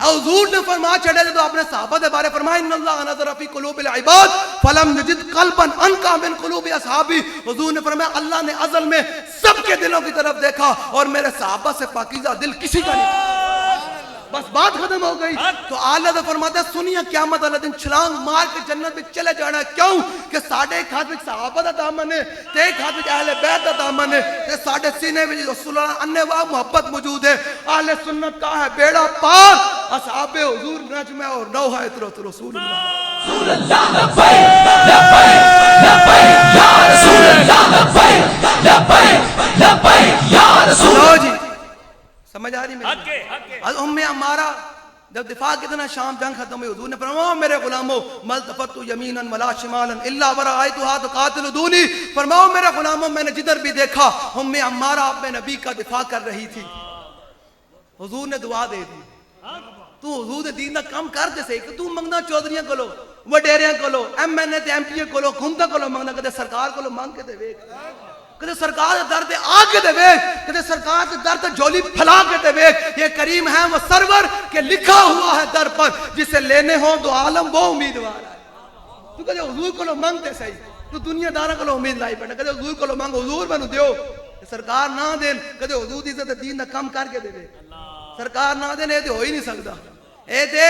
Speaker 1: حضور نے فرما چھڑے تو اپنے صحابہ دے بارے فرمایا ان اللہ نظر فی قلوب العباد فلم یجد قلبا انقا من قلوب اصحابی، حضور نے فرمایا اللہ نے ازل میں سب کے دلوں کی طرف دیکھا اور میرے صحابہ سے پاکیزہ دل کسی کا نہیں، بس بات ختم ہو گئی۔ تو آلہ دا فرماتا ہے سنیا قیامت والا دن چھلانگ مار کے جنت میں چلے جانا ہے، کیوں کہ ساڑھے ایک ہاتھ میں صحابہ دا دامن ہے تے ایک ہاتھ میں اہل بیت دا دامن ہے تے ساڑھے سینے میں رسول اللہ انواع محبت موجود ہے۔ اہل سنت کا ہے بیڑا پار، اصحاب حضور نجم اور نوحہ اطرت رسول اللہ،
Speaker 3: رسول اللہ لبیک لبیک لبیک یا رسول اللہ لبیک لبیک لبیک یا رسول اللہ۔
Speaker 1: جی سمجھ آ رہی میری؟ ام عمارہ جب دفاع کتنا شام جنگ ختم ہوئی، حضور نے فرمایا میرے غلاموں ملتفت یمینا ولا شمالا الا ورأیتها تقاتل دونی، فرمایا میرے غلاموں میں نے جدھر بھی دیکھا ام عمارہ اپنے نبی کا دفاع کر رہی تھی۔ حضور نے دعا دے دی، تو حضور دے دین دا کام کر دے سے کہ تو منگنا چودھریاں کولو وڈیریاں کولو ایم این اے تے ایم پی اے کولو گھومتا کولو منگنا، کدے سرکار کولو مانگ کے دے ویکھ، کدے سرکار دے در تے آ کے دے ویکھ، کدے سرکار دے در تے جھولی پھیلا کے دے ویکھ۔ یہ کریم ہے وہ سرور کہ لکھا ہوا ہے در پر جسے لینے ہوں تو عالم وہ امیدوار ہے۔ تو کدے حضور کولو مانگتے صحیح، تو دنیا داراں کولو امید لائی بیٹھا، کدے حضور کولو مانگو حضور مینوں دیو، سرکار نہ دین، کدے حضور دی عزت دین دا کم کر کے دے ویکھ، سرکار نہ دین اے تے ہو ہی نہیں سکدا۔ اے تے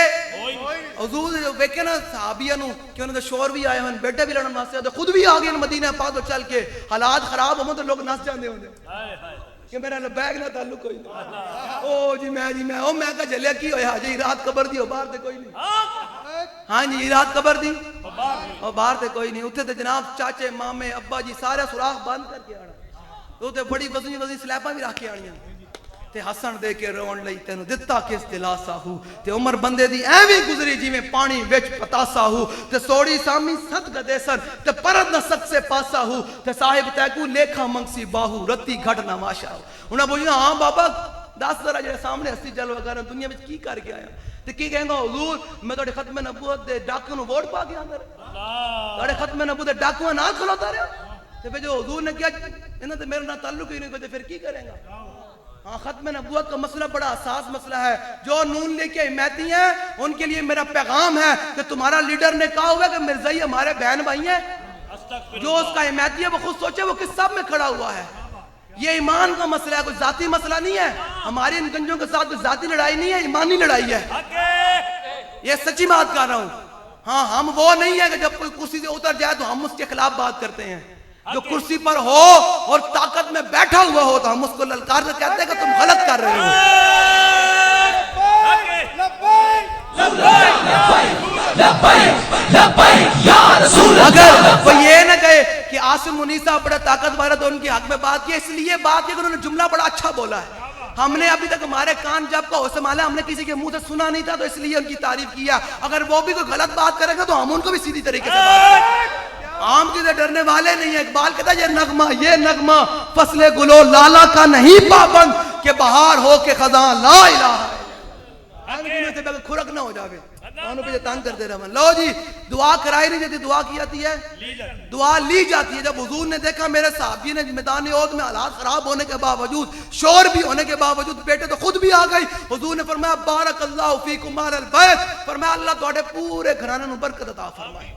Speaker 1: حضور ویکھے نا صحابیہ نو کہ انہوں نے شور بھی آئے ہیں، بیٹے بھی لڑن واسطے آتے، خود بھی آگئے مدینہ پاک تو چل کے، حالات خراب ہوں تو لوگ نس جاندے ہوندے کہ میرا بیگ نہ تعلق کوئی نہیں، او جی میں او میں کہا جلیا کی ہویا جی رات قبر دی ہو باہر تے کوئی نہیں، ہاں جی رات قبر دی او باہر تے کوئی نہیں، اتھے تے جناب چاچے مامے ابا جی سارے سوراخ بند کر کے آنا، تو تے بڑی وزنی سلیپاں بھی رکھ کے آنیاں تے ہسن دے کے رون لئی تینوں دتا کس دلاسا ہو، تے عمر بندے دی ایویں گزری جی میں پانی وچ پتاسا ہو، تے سوڑی سامی صدقہ دے سن تے پرد نہ سک سے پاسا ہو، تے صاحب تیکو لیکھا منگسی باہو رتی گھٹ نماشا ہو۔ انہاں بولی ہاں بابا دس ذرا جڑے سامنے ہستی جلوہ کر دنیا وچ کی کر کے آیا، تے کی کہیں گا حضور میں تہاڈے ختم نبوت دے ڈاکو نو ووٹ پا کے آندا رہا، تہاڈے ختم نبوت دے ڈاکو نال کھلوتا رہا، تے پھر جو حضور نے کیا انہاں تے میرے نال تعلق ہی نہیں کوئی، تے پھر کی کرے گا؟ ہاں ختم نبوت کا مسئلہ بڑا حساس مسئلہ ہے، جو نون لے کے حمایتی ہیں ان کے لیے میرا پیغام ہے کہ تمہارا لیڈر نے کہا ہوا کہ مرزائی ہمارے بہن بھائی ہیں، جو اس کا حمایتی ہے وہ خود سوچے وہ کس سب میں کھڑا ہوا ہے. یہ ایمان کا مسئلہ ہے, کوئی ذاتی مسئلہ نہیں ہے. ہماری ان گنجوں کے ساتھ کوئی ذاتی لڑائی نہیں ہے, ایمانی لڑائی ہے. یہ سچی بات کر رہا ہوں. ہاں ہم وہ نہیں ہیں کہ جب کوئی کرسی سے اتر جائے تو ہم اس کے خلاف بات کرتے ہیں. جو کرسی پر ہو اور طاقت میں بیٹھا ہوا ہو تو ہم اس کو للکار سے کہتے ہیں کہ تم غلط کر رہے ہو. اگر کوئی یہ نہ کہے کہ عاصم منیسا بڑا طاقتور ہے تو ان کی حق میں بات کی, اس لیے بات کی کہ انہوں نے جملہ بڑا اچھا بولا ہے. ہم نے ابھی تک ہمارے کان جب کا حسن مالا ہم نے کسی کے منہ سے سنا نہیں تھا تو اس لیے ان کی تعریف کیا. اگر وہ بھی کوئی غلط بات کرے گا تو ہم ان کو بھی سیدھی طریقے سے بات کریں گے. عام چیزیں ڈرنے والے نہیں ہیں. اقبال کہتا ہے یہ نغمہ فصل گلو لالا کا نہیں پابند کہ بہار ہو کے خزاں لا الہ الا کھرک نہ ہو جاوے. تنگ کرتے رہے. لو جی دعا کرائی نہیں جاتی, دعا کی جاتی ہے, دعا لی جاتی ہے. جب حضور نے دیکھا میرے صحابی نے میدان احد میں حالات خراب ہونے کے باوجود, شور بھی ہونے کے باوجود, بیٹے تو خود بھی آ گئی, حضور نے فرمایا بارک اللہ فیکم اہل البیت, فرمایا اللہ تواڈے پورے گھرانے نوں برکت عطا فرمائے.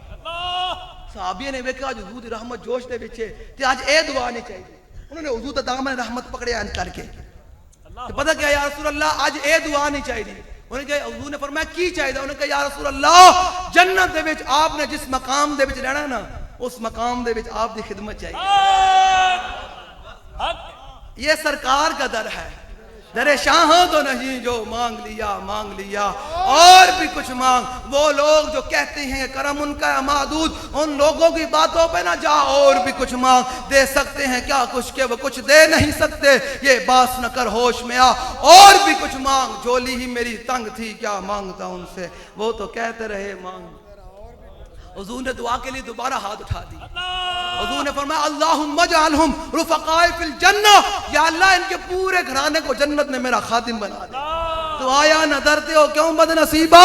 Speaker 1: صحابی نے دیکھا اج حضور دی رحمت جوش دے وچ تے اج اے دعا نہیں چاہیے. انہوں نے حضور دا دامن رحمت پکڑیا ان کر کے. تے پتہ کیا یا رسول اللہ اج اے دعا نہیں چاہیے. انہوں نے کہا حضور نے فرمایا کی چاہیے. انہوں نے کہا یا رسول اللہ جنت دے وچ آپ نے جس مقام دے وچ رہنا نا اس مقام دے وچ آپ دی خدمت چاہیے. یہ سرکار کا در ہے. در شاہوں تو نہیں جو مانگ لیا اور بھی کچھ مانگ. وہ لوگ جو کہتے ہیں کرم ان کا ہے محدود, ان لوگوں کی باتوں پہ نہ جا, اور بھی کچھ مانگ. دے سکتے ہیں کیا کچھ کہ وہ کچھ دے نہیں سکتے, یہ باس نہ کر ہوش میں آ, اور بھی کچھ مانگ. جھولی ہی میری تنگ تھی کیا مانگتا ان سے, وہ تو کہتے رہے مانگ. حضور نے دعا کے لیے دوبارہ ہاتھ اٹھا دی. حضور نے فرمایا اللہم اجعلہم رفقائے فی الجنہ, یا اللہ ان کے پورے گھرانے کو جنت میں میرا خادم بنا دے. تو آیا نہ ڈرتے ہو کیوں بد نصیبہ.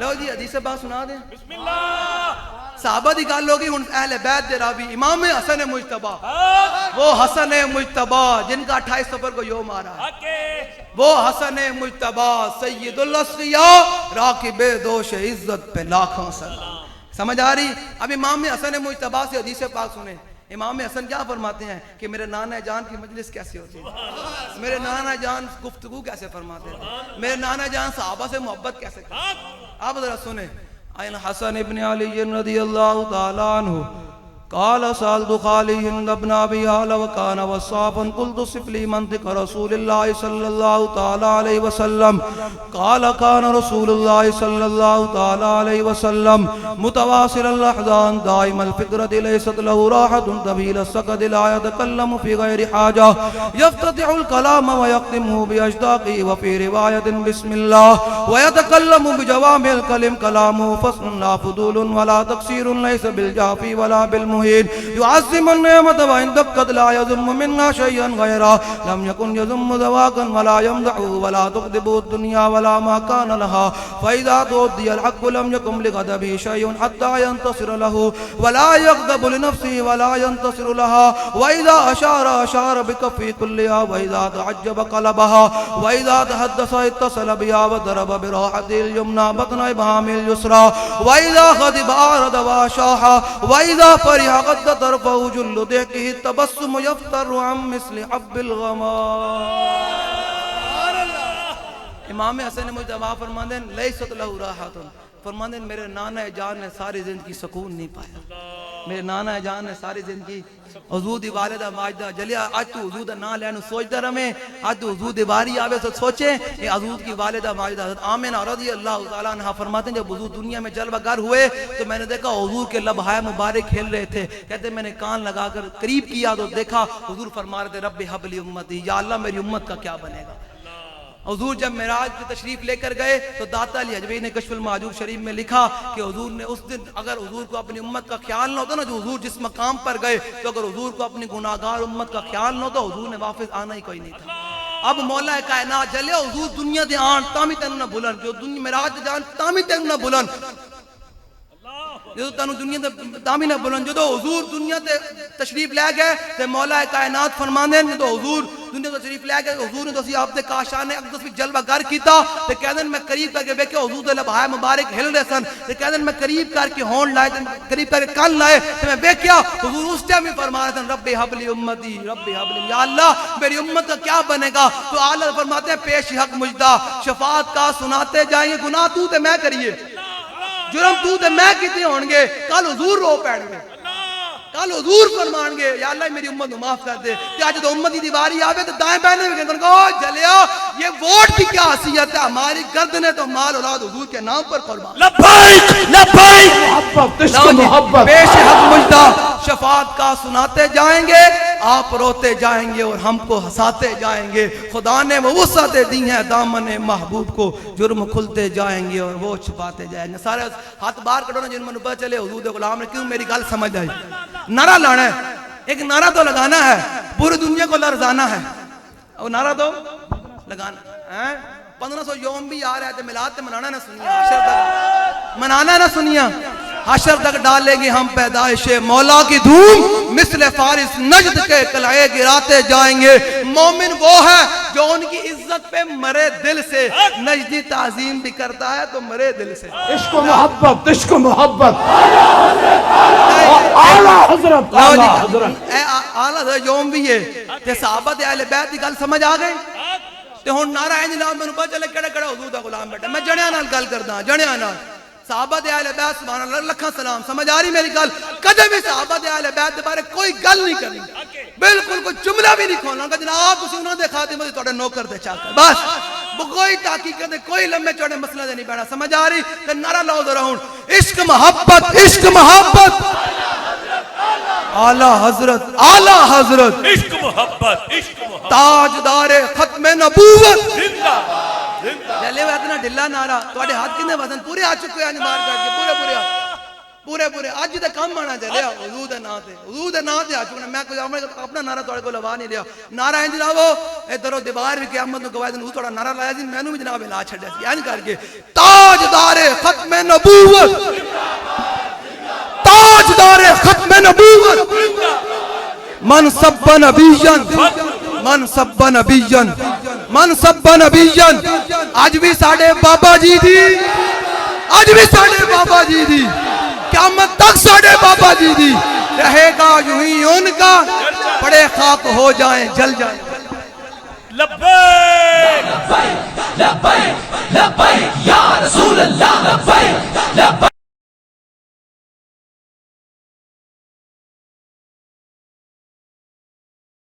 Speaker 1: لو جی حدیث پاک سنا دیں. بسم اللہ. صحابہ دی گل ہوگی ہن اہل بیت دے راوی امام حسن مجتبی, وہ حسن مجتبی جن کا 28 سفر کو یوم آ رہا ہے, وہ حسن مجتبی سید الاسقیاء راکب دوش عزت پہ لاکھوں سلام. سمجھ آ رہی. اب امام حسن مجتبی سے حدیث پاک سنیں. امام حسن کیا فرماتے ہیں کہ میرے نانا جان کی مجلس کیسے ہوتی ہے, میرے نانا جان گفتگو کیسے فرماتے ہیں, میرے نانا جان صحابہ سے محبت کیسے کرتے ہیں. آپ ذرا سنیں. عن حسن ابن علی رضی اللہ تعالی عنہ قال سألت خالي هند بن أبي هالة وكان وصافا قلت صف لي منطق رسول الله صلى الله تعالى عليه وسلم قال كان رسول الله صلى الله تعالى عليه وسلم متواصل الأحزان دائم الفكرة ليست له راحة طويل السكت لا يتكلم في غير حاجة يفتتح الكلام ويختمه بأشتاقه وفي رواية بسم الله ويتكلم بجوامع الكلم كلامه فصل لا فضول ولا تقصير ليس بالجافي ولا بالمهين يعظم النعمة وإن دقت لا يذم منها شيئا غيرا لم يكن يذم ذواقا ولا يمدح ولا تغضب الدنيا ولا ما كان لها فإذا تؤدي الحق لم يكن لغضبه شيء حتى ينتصر له ولا يغضب لنفسه ولا ينتصر لها وإذا أشار بكفه كلها وإذا تعجب قلبها وإذا تحدث اتصل بها وضرب براحته اليمنى بطن إبهامه اليسرى وإذا غضب أعرض وأشاح وإذا فرح قد طرفه جل ضحكه التبسم يفتر عن مثل حب الغمام. امام حسن مجتبی فرماتے ہیں لیست لہ راحت, فرماتے ہیں میرے نانا جان نے ساری زندگی سکون نہیں پایا, میرے نانا جان نے ساری زندگی حضور دی والدہ ماجدہ جلیا. آج تو حضور دا نام لینے سوچتا رہے, آج تو حضور دی باری آوے تو سوچیں کہ حضور کی والدہ ماجدہ حضرت آمنہ رضی اللہ تعالیٰ عنہ فرماتے ہیں جب حضور دنیا میں جلوہ گر ہوئے تو میں نے دیکھا حضور کے لبہائے مبارک کھیل رہے تھے. کہتے میں نے کان لگا کر قریب کیا تو دیکھا حضور فرما رہے تھے رب حب لی امتی, یا اللہ میری امت کا کیا بنے گا. حضور جب معراج کی تشریف لے کر گئے تو داتا علی حجوی نے کشف المحجوب شریف میں لکھا کہ حضور نے اس دن اگر حضور کو اپنی امت کا خیال نہ ہوتا نا, جو حضور جس مقام پر گئے تو اگر حضور کو اپنی گناہگار امت کا خیال نہ ہوتا حضور نے واپس آنا ہی کوئی نہیں تھا. اب مولا کائنات جلے حضور دنیا دے آن تامی تینوں نہ بھولن, جو دنیا معراج دے جان تامی تینوں نہ بھولن. جدو تانوں دنیا تے تاں بھی نہ بولن جدو حضور دنیا تے تشریف لے گئے تے مولا کائنات فرماندے نے جدو حضور دنیا تے تشریف لے گئے حضور نے تو اسی آپ دے کاشان اقدس وچ جلوہ گر کیتا تے کہندے میں قریب کر کے ویکھیا حضور دے لبھائے مبارک ہل رہے سن تے کہندے میں قریب کر کے ہون لائے تے قریب کر کے کان لائے تے میں ویکھیا حضور اس ٹائم ہی فرما رہے سن رب حب لی امتی رب حب لی یا اللہ میری امت کا کیا بنے گا تو اعلیٰ فرماتے ہیں پیش حق مجدہ شفاعت کا سناتے جائیں گے گناہ تو تے میں کریے جرم تو تے میں کیتے ہون گے کل حضور رو پڑ گے کل حضور فرمان گے یا اللہ میری امت کو معاف کر دے کہ آج تو امت کی دیواری آوے تو دائیں بہنے میں کہتے ہیں جلیا یہ ووٹ کی کیا حیثیت ہے ہماری گردنیں تو مال اولاد حضور کے نام پر قربان
Speaker 2: لبیک لبیک
Speaker 4: محبت عشق محبت
Speaker 1: پیش حق مجدہ شفاعت کا سناتے جائیں گے آپ روتے جائیں گے اور ہم کو ہنساتے جائیں گے خدا نے وہ وسعتیں دی ہیں دامن محبوب کو جرم کھلتے جائیں گے اور وہ چھپاتے جائیں گے سارے ہاتھ باہر کٹو نا جن میں پتہ چلے حضور دے غلام نے کیوں میری گل سمجھ آئی نعرہ لانا ہے ایک نعرہ تو لگانا ہے پوری دنیا کو لرزانا ہے اور نعرہ تو لگانا ہے 1500 یوم بھی آ رہا ہے تو میلاد تے منانا نہ سنیا حشر تک منانا نہ سنیا حشر تک ڈالیں گے ہم پیدائش مولا کی دھوم مثل فارس نجد کے قلعے گراتے جائیں گے مومن وہ ہے جو ان کی عزت پہ مرے دل سے نجدی تعظیم بھی کرتا ہے تو مرے دل سے
Speaker 4: عشق و محبت عشق و محبت اعلیٰ حضرت اعلیٰ حضرت
Speaker 1: اعلیٰ حضرت یوم بھی ہے کہ صحابہ دے اہل بیت کی گل سمجھ آ گئی تے ہن نعرہ ہے جناب میں پتہ چلے کڑا کڑا حضور دا غلام بیٹھا میں جڑیاں نال گل کردا جڑیاں نال صحابہ دے اہل بیت سبحان اللہ لکھاں سلام سمجھ آ رہی میری گل کدے بھی صحابہ دے اہل بیت دے بارے کوئی گل نہیں کرنی بالکل کوئی جملہ بھی نہیں کھولنا کہ جناب تسی انہاں دے خادم تے تواڈے نوکر تے چاکر بس کوئی تحقیق دے کوئی لمبے چوڑے مسئلے دے نہیں بیٹھا سمجھ آ رہی تے نعرہ لاؤ ذرا ہن عشق محبت اعلیٰ حضرت
Speaker 2: عشق محبت عشق محبت
Speaker 1: تاجدار ختم نبوت
Speaker 2: زندہ باد زندہ
Speaker 1: جلے ہوئے اتنا ڈھلا نعرہ تواڈے ہاتھ کنے وزن پورے آ چکے ہیں مار کر کے پورے اج تے کم آنا چلیا حضور دے نام تے آ چکے میں کوئی اپنا نعرہ تواڈے کو لوا نہیں لیا نعرہ ہے جناب ادھروں دیوار بھی قیامت نو گواہ دے حضور تواڈا نعرہ لایا سی مینوں بھی جناب لا چھڈیا سی این کر کے تاجدار ختم نبوت تاجدار ختم نبوت من سب نبیین آج بھی ساڑھے بابا جی دی قیامت تک ساڑھے بابا جی دی رہے گا یوں ہی ان کا پڑے خاک ہو جائیں جل جائیں
Speaker 2: لبیک